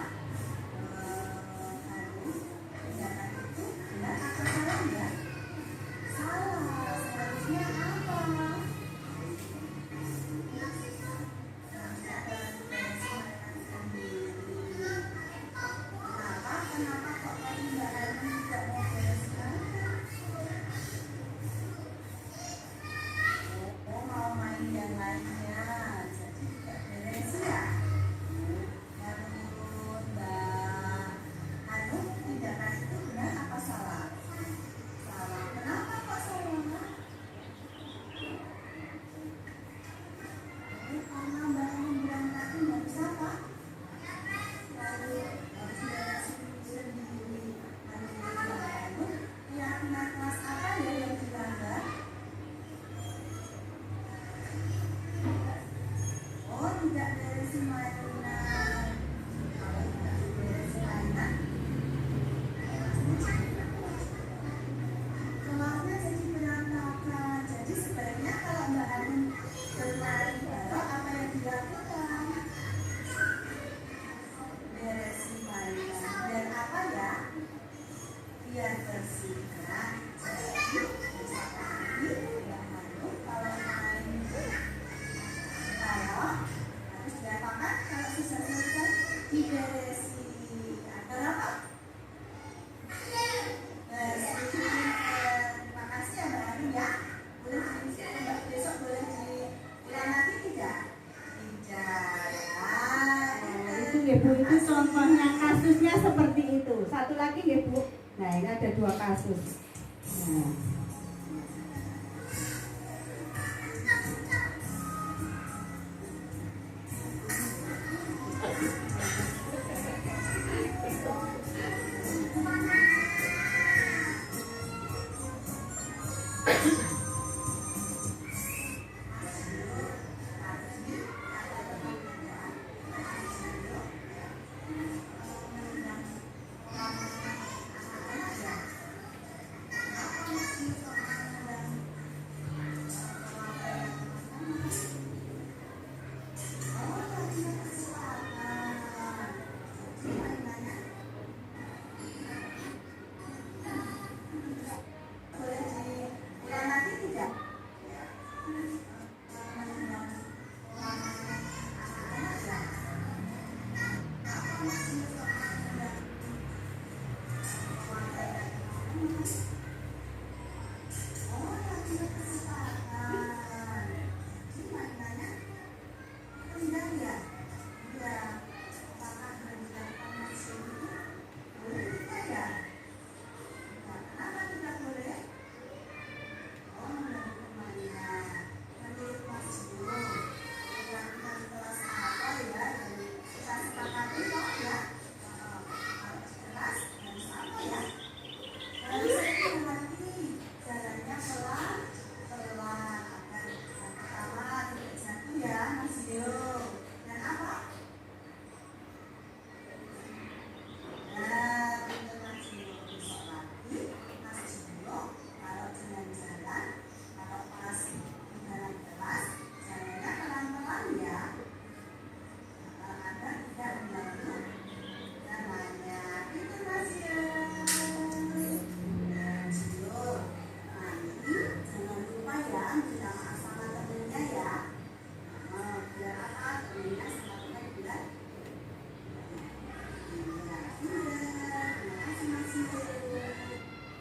Bu, itu contohnya kasusnya seperti itu. Satu lagi ya Bu. Nah ini ada 2 kasus. Nah.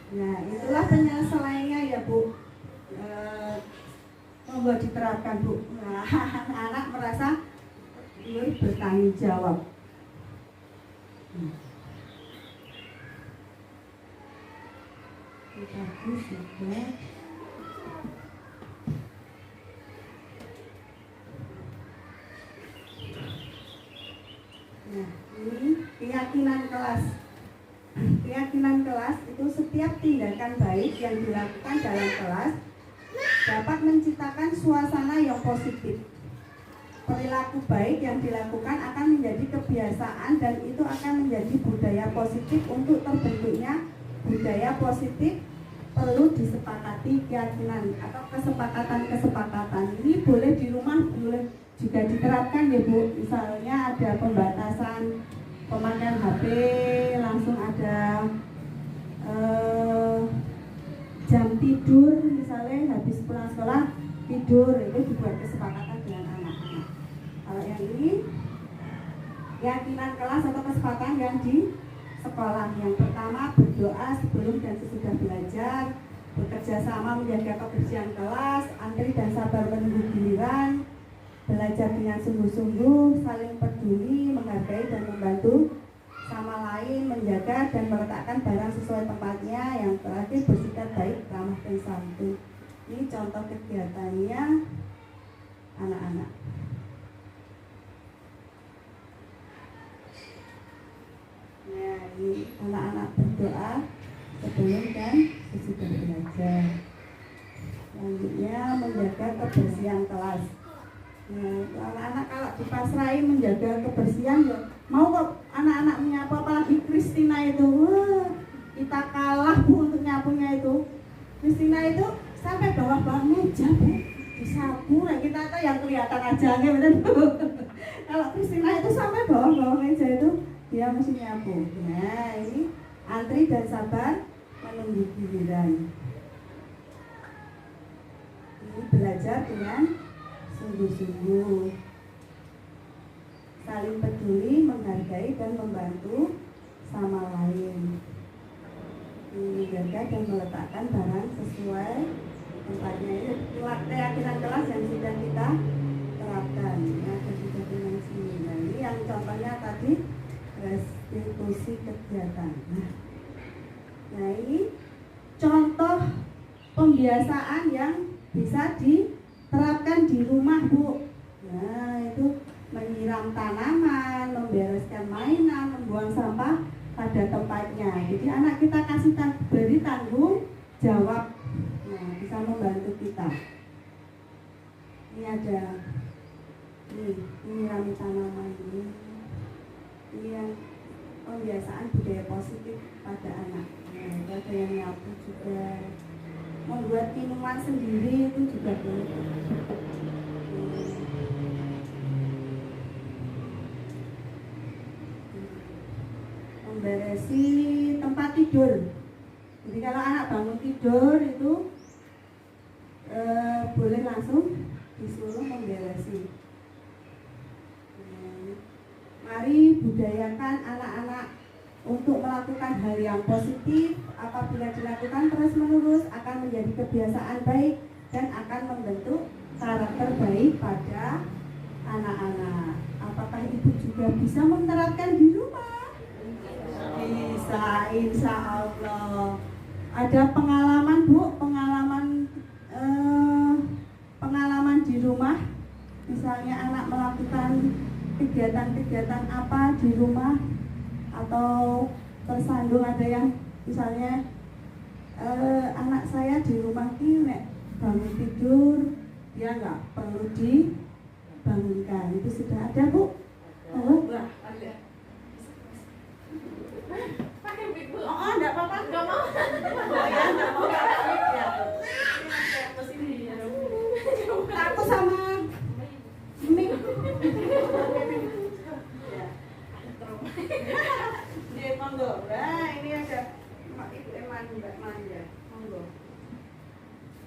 Nah, itulah penyelesaiannya ya Bu. Monggo diterapkan Bu. Nah, anak merasa bertanggung jawab. Bagus ya. Nah, ini keyakinan kelas. Keyakinan kelas itu setiap tindakan baik yang dilakukan dalam kelas dapat menciptakan suasana yang positif. Perilaku baik yang dilakukan akan menjadi kebiasaan dan itu akan menjadi budaya positif. Untuk terbentuknya budaya positif perlu disepakati keyakinan atau kesepakatan-kesepakatan. Ini boleh di rumah, boleh juga diterapkan ya Bu. Misalnya ada pembatasan pemakaian HP, langsung ada jam tidur, misalnya habis pulang sekolah tidur, itu dibuat kesepakatan dengan anak-anak. Kalau yang ini keyakinan kelas atau kesepakatan yang di sekolah. Yang pertama, berdoa sebelum dan sesudah belajar, bekerja sama menjaga kebersihan kelas, antri dan sabar menunggu giliran, belajar dengan sungguh-sungguh, saling peduli, menghargai dan membantu sama lain, menjaga dan meletakkan barang sesuai tempatnya. Yang terakhir, bersikap baik, ramah dan santun. Ini contoh kegiatannya anak-anak. Nah, ini anak-anak berdoa sebelum dan sesudah belajar. Selanjutnya, menjaga kebersihan kelas. Nah, anak-anak kalau dipasrai menjaga kebersihan, ya mau kok anak-anak menyapu, apalagi Kristina itu, kita kalah Bu untuk nyapunya itu. Kristina itu sampai bawah-bawah meja Bu, disapu, nah kita tuh yang kelihatan aja bener Bu. Kalau Kristina itu sampai bawah-bawah meja itu dia mesti nyapu. Nah ini antri dan sabar menunggu giliran. Ini belajar dengan sungguh-sungguh, saling peduli, menghargai dan membantu sama lain, menjaga dan meletakkan barang sesuai tempatnya. Ini keyakinan kelas yang sudah kita terapkan ya, sudah dengan sini. Nah, ini yang contohnya tadi restitusi kegiatan. Nah, ini contoh pembiasaan yang bisa diterapkan di rumah, Bu. Nah, itu menyiram tanaman, membereskan mainan, membuang sampah pada tempatnya. Jadi anak kita kasih beri tanggung jawab. Nah, bisa membantu kita. Ini ada menyirami tanaman ini. Ini yang pembiasaan budaya positif pada anak. Nah, itu ada yang nyapu juga. Membuat minuman sendiri itu juga boleh. Memberesi tempat tidur. Jadi kalau anak bangun tidur itu boleh langsung disuruh memberesi. Mari budayakan anak-anak untuk melakukan hal yang positif. Apabila dilakukan terus-menerus akan menjadi kebiasaan baik dan akan membentuk karakter baik pada anak-anak. Apakah ibu juga bisa menerapkan di rumah? Bisa, insya Allah. Ada pengalaman, Bu, pengalaman di rumah, misalnya anak melakukan kegiatan-kegiatan apa di rumah, atau tersandung ada yang misalnya anak saya di rumah ini bangun tidur dia nggak perlu dibangunkan, itu sudah ada, Bu? Oh, ada. Pakai mic, Bu. Oh, enggak apa-apa. Enggak mau. Ya, enggak mau ya. Aku sama mic. Dia monggo. Nah, ini ada Ibu Eman Mbak Manja. Monggo.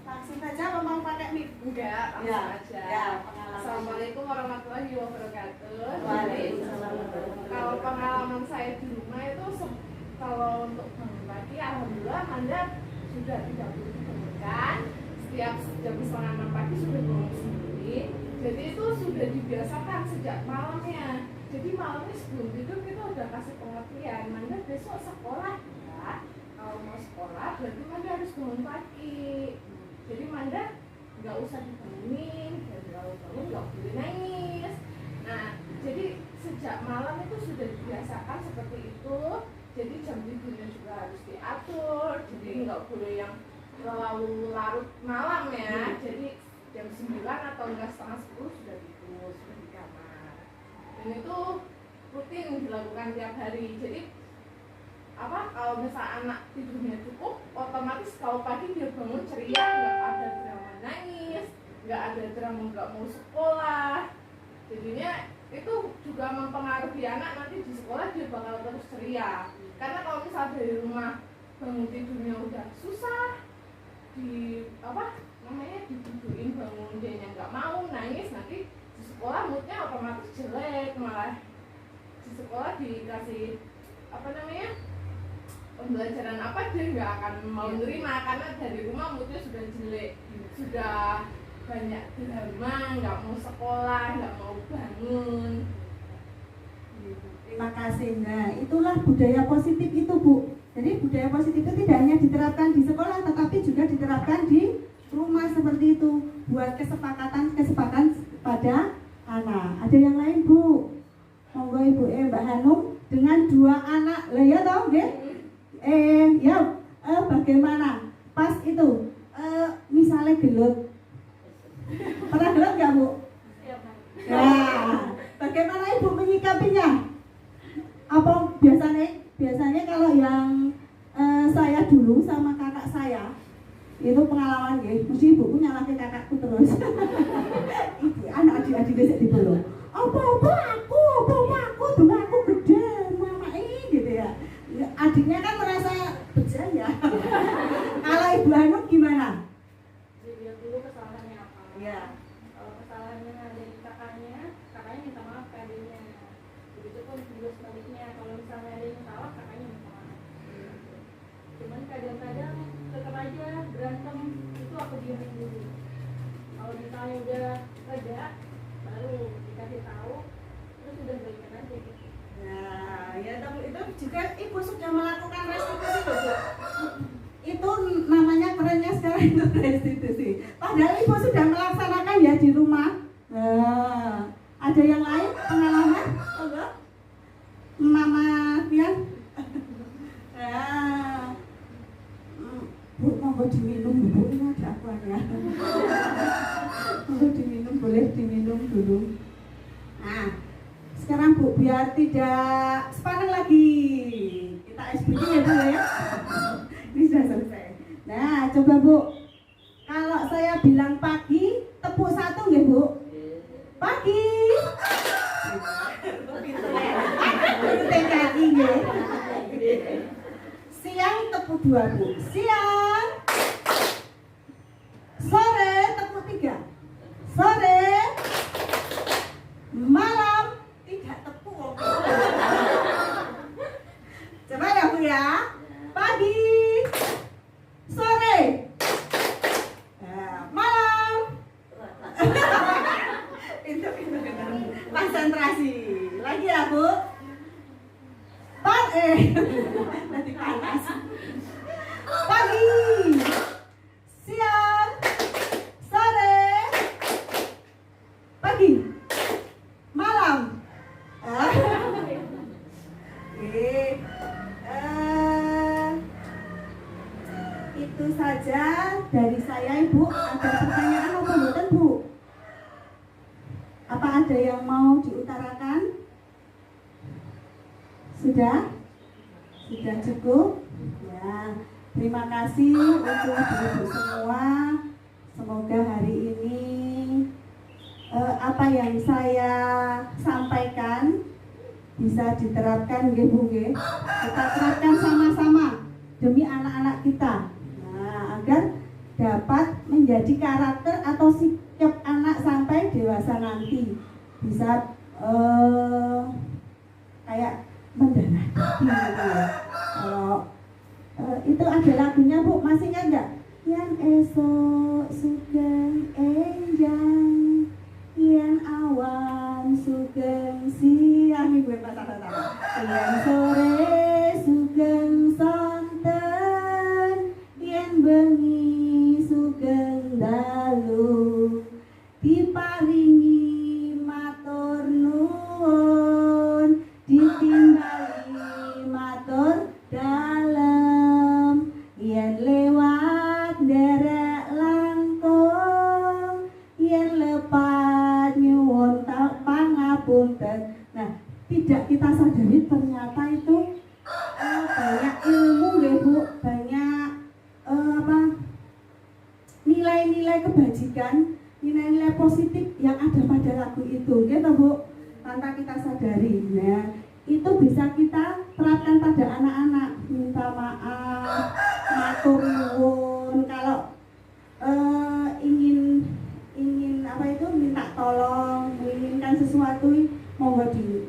Langsung saja apa mau pakai mic? Enggak, langsung Ya, aja. ya, pengalaman. Assalamualaikum warahmatullahi wabarakatuh. Waalaikumsalam. Kalau pengalaman saya di rumah itu kalau untuk bangun pagi, alhamdulillah Anda sudah tidak perlu dibangunkan. Setiap jam 5:30 pagi sudah bangun sendiri. Jadi itu sudah dibiasakan sejak malamnya. Jadi malamnya sebelum tidur kita udah kasih pengertian. Anda besok sekolah ya. Kalau mau sekolah berarti Anda harus bangun pagi. Jadi Manda nggak usah dibangunin, dan kalau bangun nggak boleh nangis. Nah, jadi sejak malam itu sudah dibiasakan seperti itu. Jadi jam tidurnya juga harus diatur. Jadi nggak boleh yang terlalu larut malam ya. Jadi jam 9 atau enggak setengah 10 sudah tidur, sudah di kamar. Dan itu rutin dilakukan tiap hari. Jadi kalau misal anak tidurnya cukup, otomatis kalau pagi dia bangun ceria, nggak ada drama nangis, nggak ada drama nggak mau sekolah. Jadinya itu juga mempengaruhi anak nanti di sekolah dia bakal terus ceria. Karena kalau misal dari rumah bangun tidurnya udah susah, ditidurin bangun dia nggak mau nangis, nanti di sekolah moodnya otomatis jelek, malah di sekolah dikasih pembelajaran apa dia nggak akan mau nerima karena dari rumah moodnya sudah jelek, sudah banyak drama, nggak mau sekolah, nggak mau bangun. Terima kasih. Nah, itulah budaya positif itu, Bu. Jadi budaya positif itu tidak hanya diterapkan di sekolah, tetapi juga diterapkan di rumah seperti itu. Buat kesepakatan pada anak. Ada yang lain, Bu? Monggo Ibu Mbak Hanum dengan 2 anak. Lah ya toh, nggih? Bagaimana? Pas itu misalnya gelut. Pernah gelut nggak, Bu? Ya. Bagaimana Ibu menyikapinya? Apa biasanya kalau yang saya dulu sama kakak saya itu pengalaman ya, mesti ibuku nyalahin kakakku terus. Ibu, anak adik-adik bisa dibelok. Apa aku, dulu aku gede, mama ini gitu ya. Adiknya kan merasa berjaya. Bu Hanum gimana? Dilihat dulu kesalahannya apa. Iya. Kalau kesalahannya dari kakaknya minta maaf ke adiknya. Begitupun juga sebaliknya, kalau misalnya ada yang salah, kakaknya minta maaf. Cuman kadang-kadang tetap aja berantem, itu aku diemin dulu. Kalau misalnya udah reda, baru dikasih tahu, terus udah baikan aja gitu. Nah, ya itu juga Ibu sudah melakukan restitusi loh, Bu. Itu namanya kerennya sekarang itu restitusi. Padahal Ibu sudah melaksanakan ya di rumah. Nah, ada yang lain pengalaman? Enggak? Mama Tian? Nah, Bu, mau diminum Bu, ini ada akuannya. Mau diminum, boleh diminum dulu. Nah, sekarang Bu, biar tidak sepaneng lagi, kita SBY ya Bu ya. Ini sudah selesai. Nah, coba Bu, kalau saya bilang pagi, tepuk satu nggih Bu? Pagi. Guru TKI nggih. Siang tepuk dua Bu. Siang. Sore tepuk tiga. Sore. Malam tidak tepuk. Coba ya Bu ya. Pagi. Sore. Malam. Pintar. Konsentrasi. Lagi ya Bu. Nanti panas. Pagi. Siang. Sore. Pagi. Malam. Itu saja dari saya Ibu. Ada pertanyaan apa bukan Bu? Apa ada yang mau diutarakan? Sudah? Sudah cukup? Ya. Terima kasih untuk ibu semua. Semoga hari ini apa yang saya sampaikan bisa diterapkan nggih Bu nggih. Kita terapkan sama-sama demi anak-anak kita. Nah, agar dapat menjadi karakter atau sikap anak sampai dewasa nanti. Bisa kayak mendarah daging gitu ya. Kalau itu ada lagunya Bu, masih ingat nggak? Yang esok sugeng enjang, yang awan sugeng siang, ibu kata-kata. Yang sore sugeng santen, yang bengi sugeng dalu, diparingi matur nuwun, ditimbali matur dalem, yen lewat derek langkung, yen lepat nyuwun pangapunten. Nah, tidak kita sadari ternyata itu banyak ilmu nggih Bu, banyak nilai-nilai kebajikan, nilai-nilai positif yang ada pada lagu itu, gitu Bu, tanpa kita sadari. Nah, itu bisa kita terapkan pada anak-anak, minta maaf, matur nuwun, kalau ingin apa itu minta tolong, menginginkan sesuatu, monggo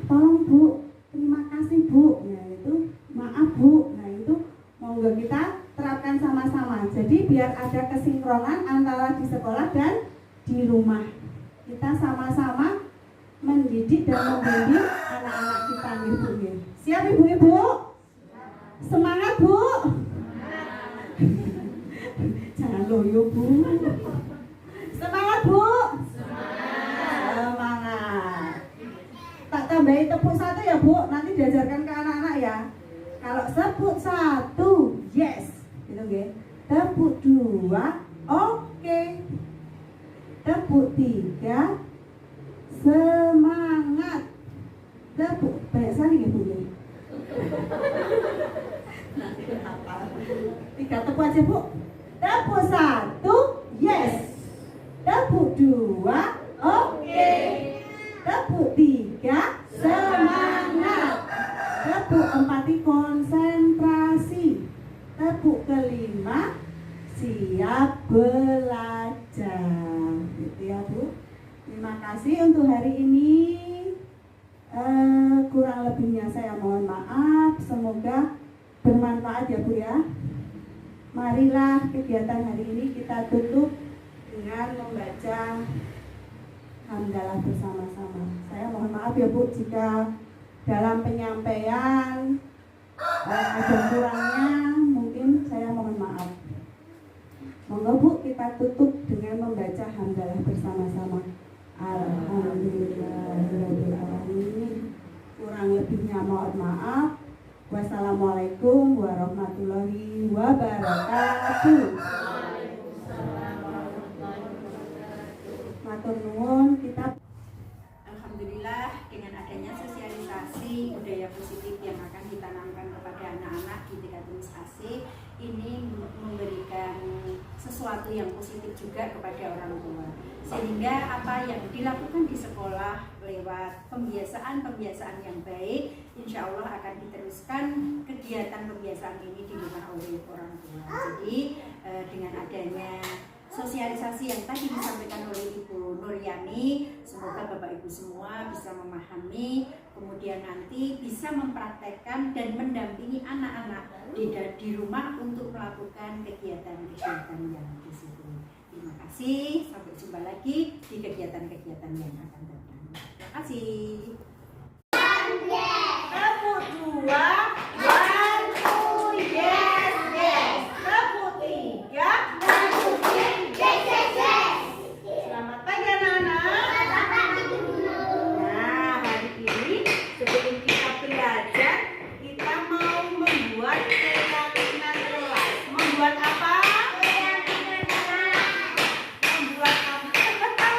tolong Bu, terima kasih Bu. Nah itu maaf Bu. Nah itu monggo kita terapkan sama-sama. Jadi biar ada kesinkronan antara di sekolah dan di rumah. Kita sama-sama mendidik dan membimbing anak-anak kita Ibu. Siap Ibu-ibu? Semangat Bu. Jangan loyo Bu. Semangat Bu. Semangat. Tak tambahin tepuk satu ya Bu. Nanti diajarkan ke anak-anak ya. Kalau sebut satu, yes. Gitu nggih. Tepuk dua, oke. Tepuk tiga, semangat. Tepuk banyak sekali ya Bu. Tiga tepuk aja Bu. Tepuk satu, yes. Tepuk dua, oke. Tepuk tiga, semangat. Tepuk empat, konsentrasi. Tepuk kelima, siap. saya belajar. Gitu ya Bu. Terima kasih untuk hari ini. Kurang lebihnya saya mohon maaf. Semoga bermanfaat ya Bu ya. Marilah kegiatan hari ini kita tutup dengan membaca hamdalah bersama-sama. Saya mohon maaf ya Bu jika dalam penyampaian ada kurangnya, mungkin saya mohon maaf. Monggo Bu kita tutup dengan membaca hamdalah bersama-sama. Alhamdulillahirabbil alamin. Kurang lebihnya mohon maaf. Wassalamualaikum warahmatullahi wabarakatuh. Matur nuwun kita. Alhamdulillah dengan adanya sosialisasi budaya positif yang akan ditanamkan kepada anak-anak di TK AC ini memberikan sesuatu yang positif juga kepada orang tua, sehingga apa yang dilakukan di sekolah lewat pembiasaan yang baik insya Allah akan diteruskan kegiatan pembiasaan ini di rumah oleh orang tua. Jadi dengan adanya sosialisasi yang tadi disampaikan oleh Ibu Nuryani, semoga Bapak Ibu semua bisa memahami, kemudian nanti bisa mempraktekkan dan mendampingi anak-anak di rumah untuk melakukan kegiatan-kegiatan yang di situ. Terima kasih, sampai jumpa lagi di kegiatan-kegiatan yang akan datang. Terima kasih. Tepuk dua, one, two, yes, yes. Tepuk tiga, one, two, three, yes, yes, yes. Selamat pagi anak-anak. Nah, hari ini sebelum kita belajar, kita mau membuat keyakinan kelas. Membuat apa? Membuat apa?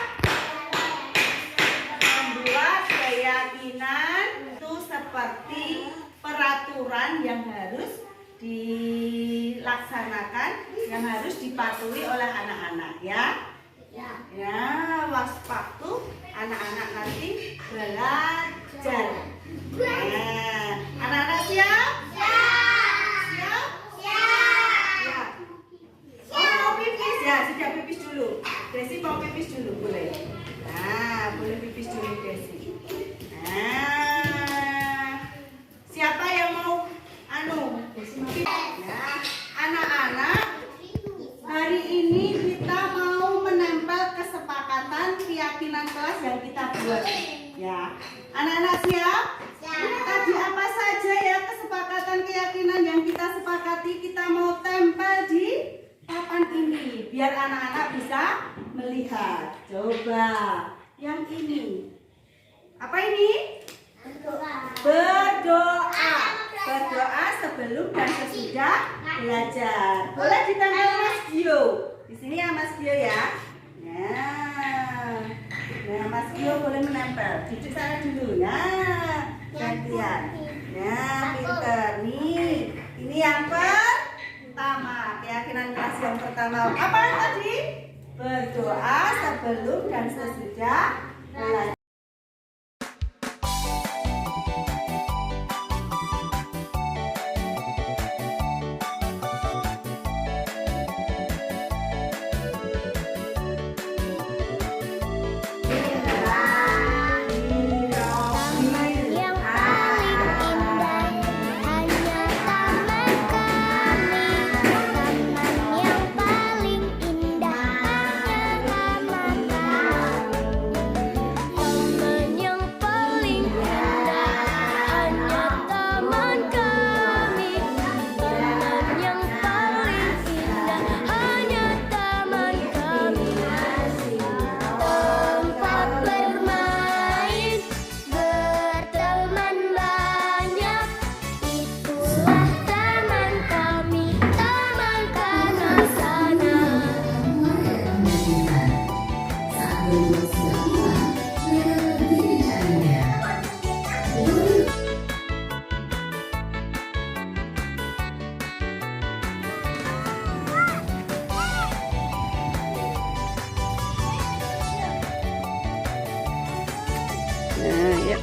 Membuat keyakinan itu seperti peraturan yang harus dilaksanakan, yang harus dipatuhi oleh anak-anak ya. Ya, waktu anak-anak nanti belajar. Nah, anak-anak siap? Siap? Siap. Oh, mau pipis ya? Sudah pipis dulu. Desi mau pipis dulu, boleh? Nah, boleh pipis dulu Desi. Nah, siapa yang mau Desi mau pipis? Nah, anak-anak, hari ini kita mau menempel kesepakatan keyakinan kelas yang kita buat. Ya, anak-anak siap? Tadi apa saja ya kesepakatan keyakinan yang kita sepakati, kita mau tempel di papan ini biar anak-anak bisa melihat. Coba yang ini. Apa ini? Berdoa. Berdoa sebelum dan sesudah belajar. Boleh ditempel Mas Gio. Di sini ya Mas Gio ya. Nah Mas Gio boleh menempel. Duduk sana dulu. Nah, gantian. Nah, pinter nih. Ini yang pertama, keyakinan kelas yang pertama. Apa tadi? Berdoa sebelum dan sesudah belajar. Nah, yuk.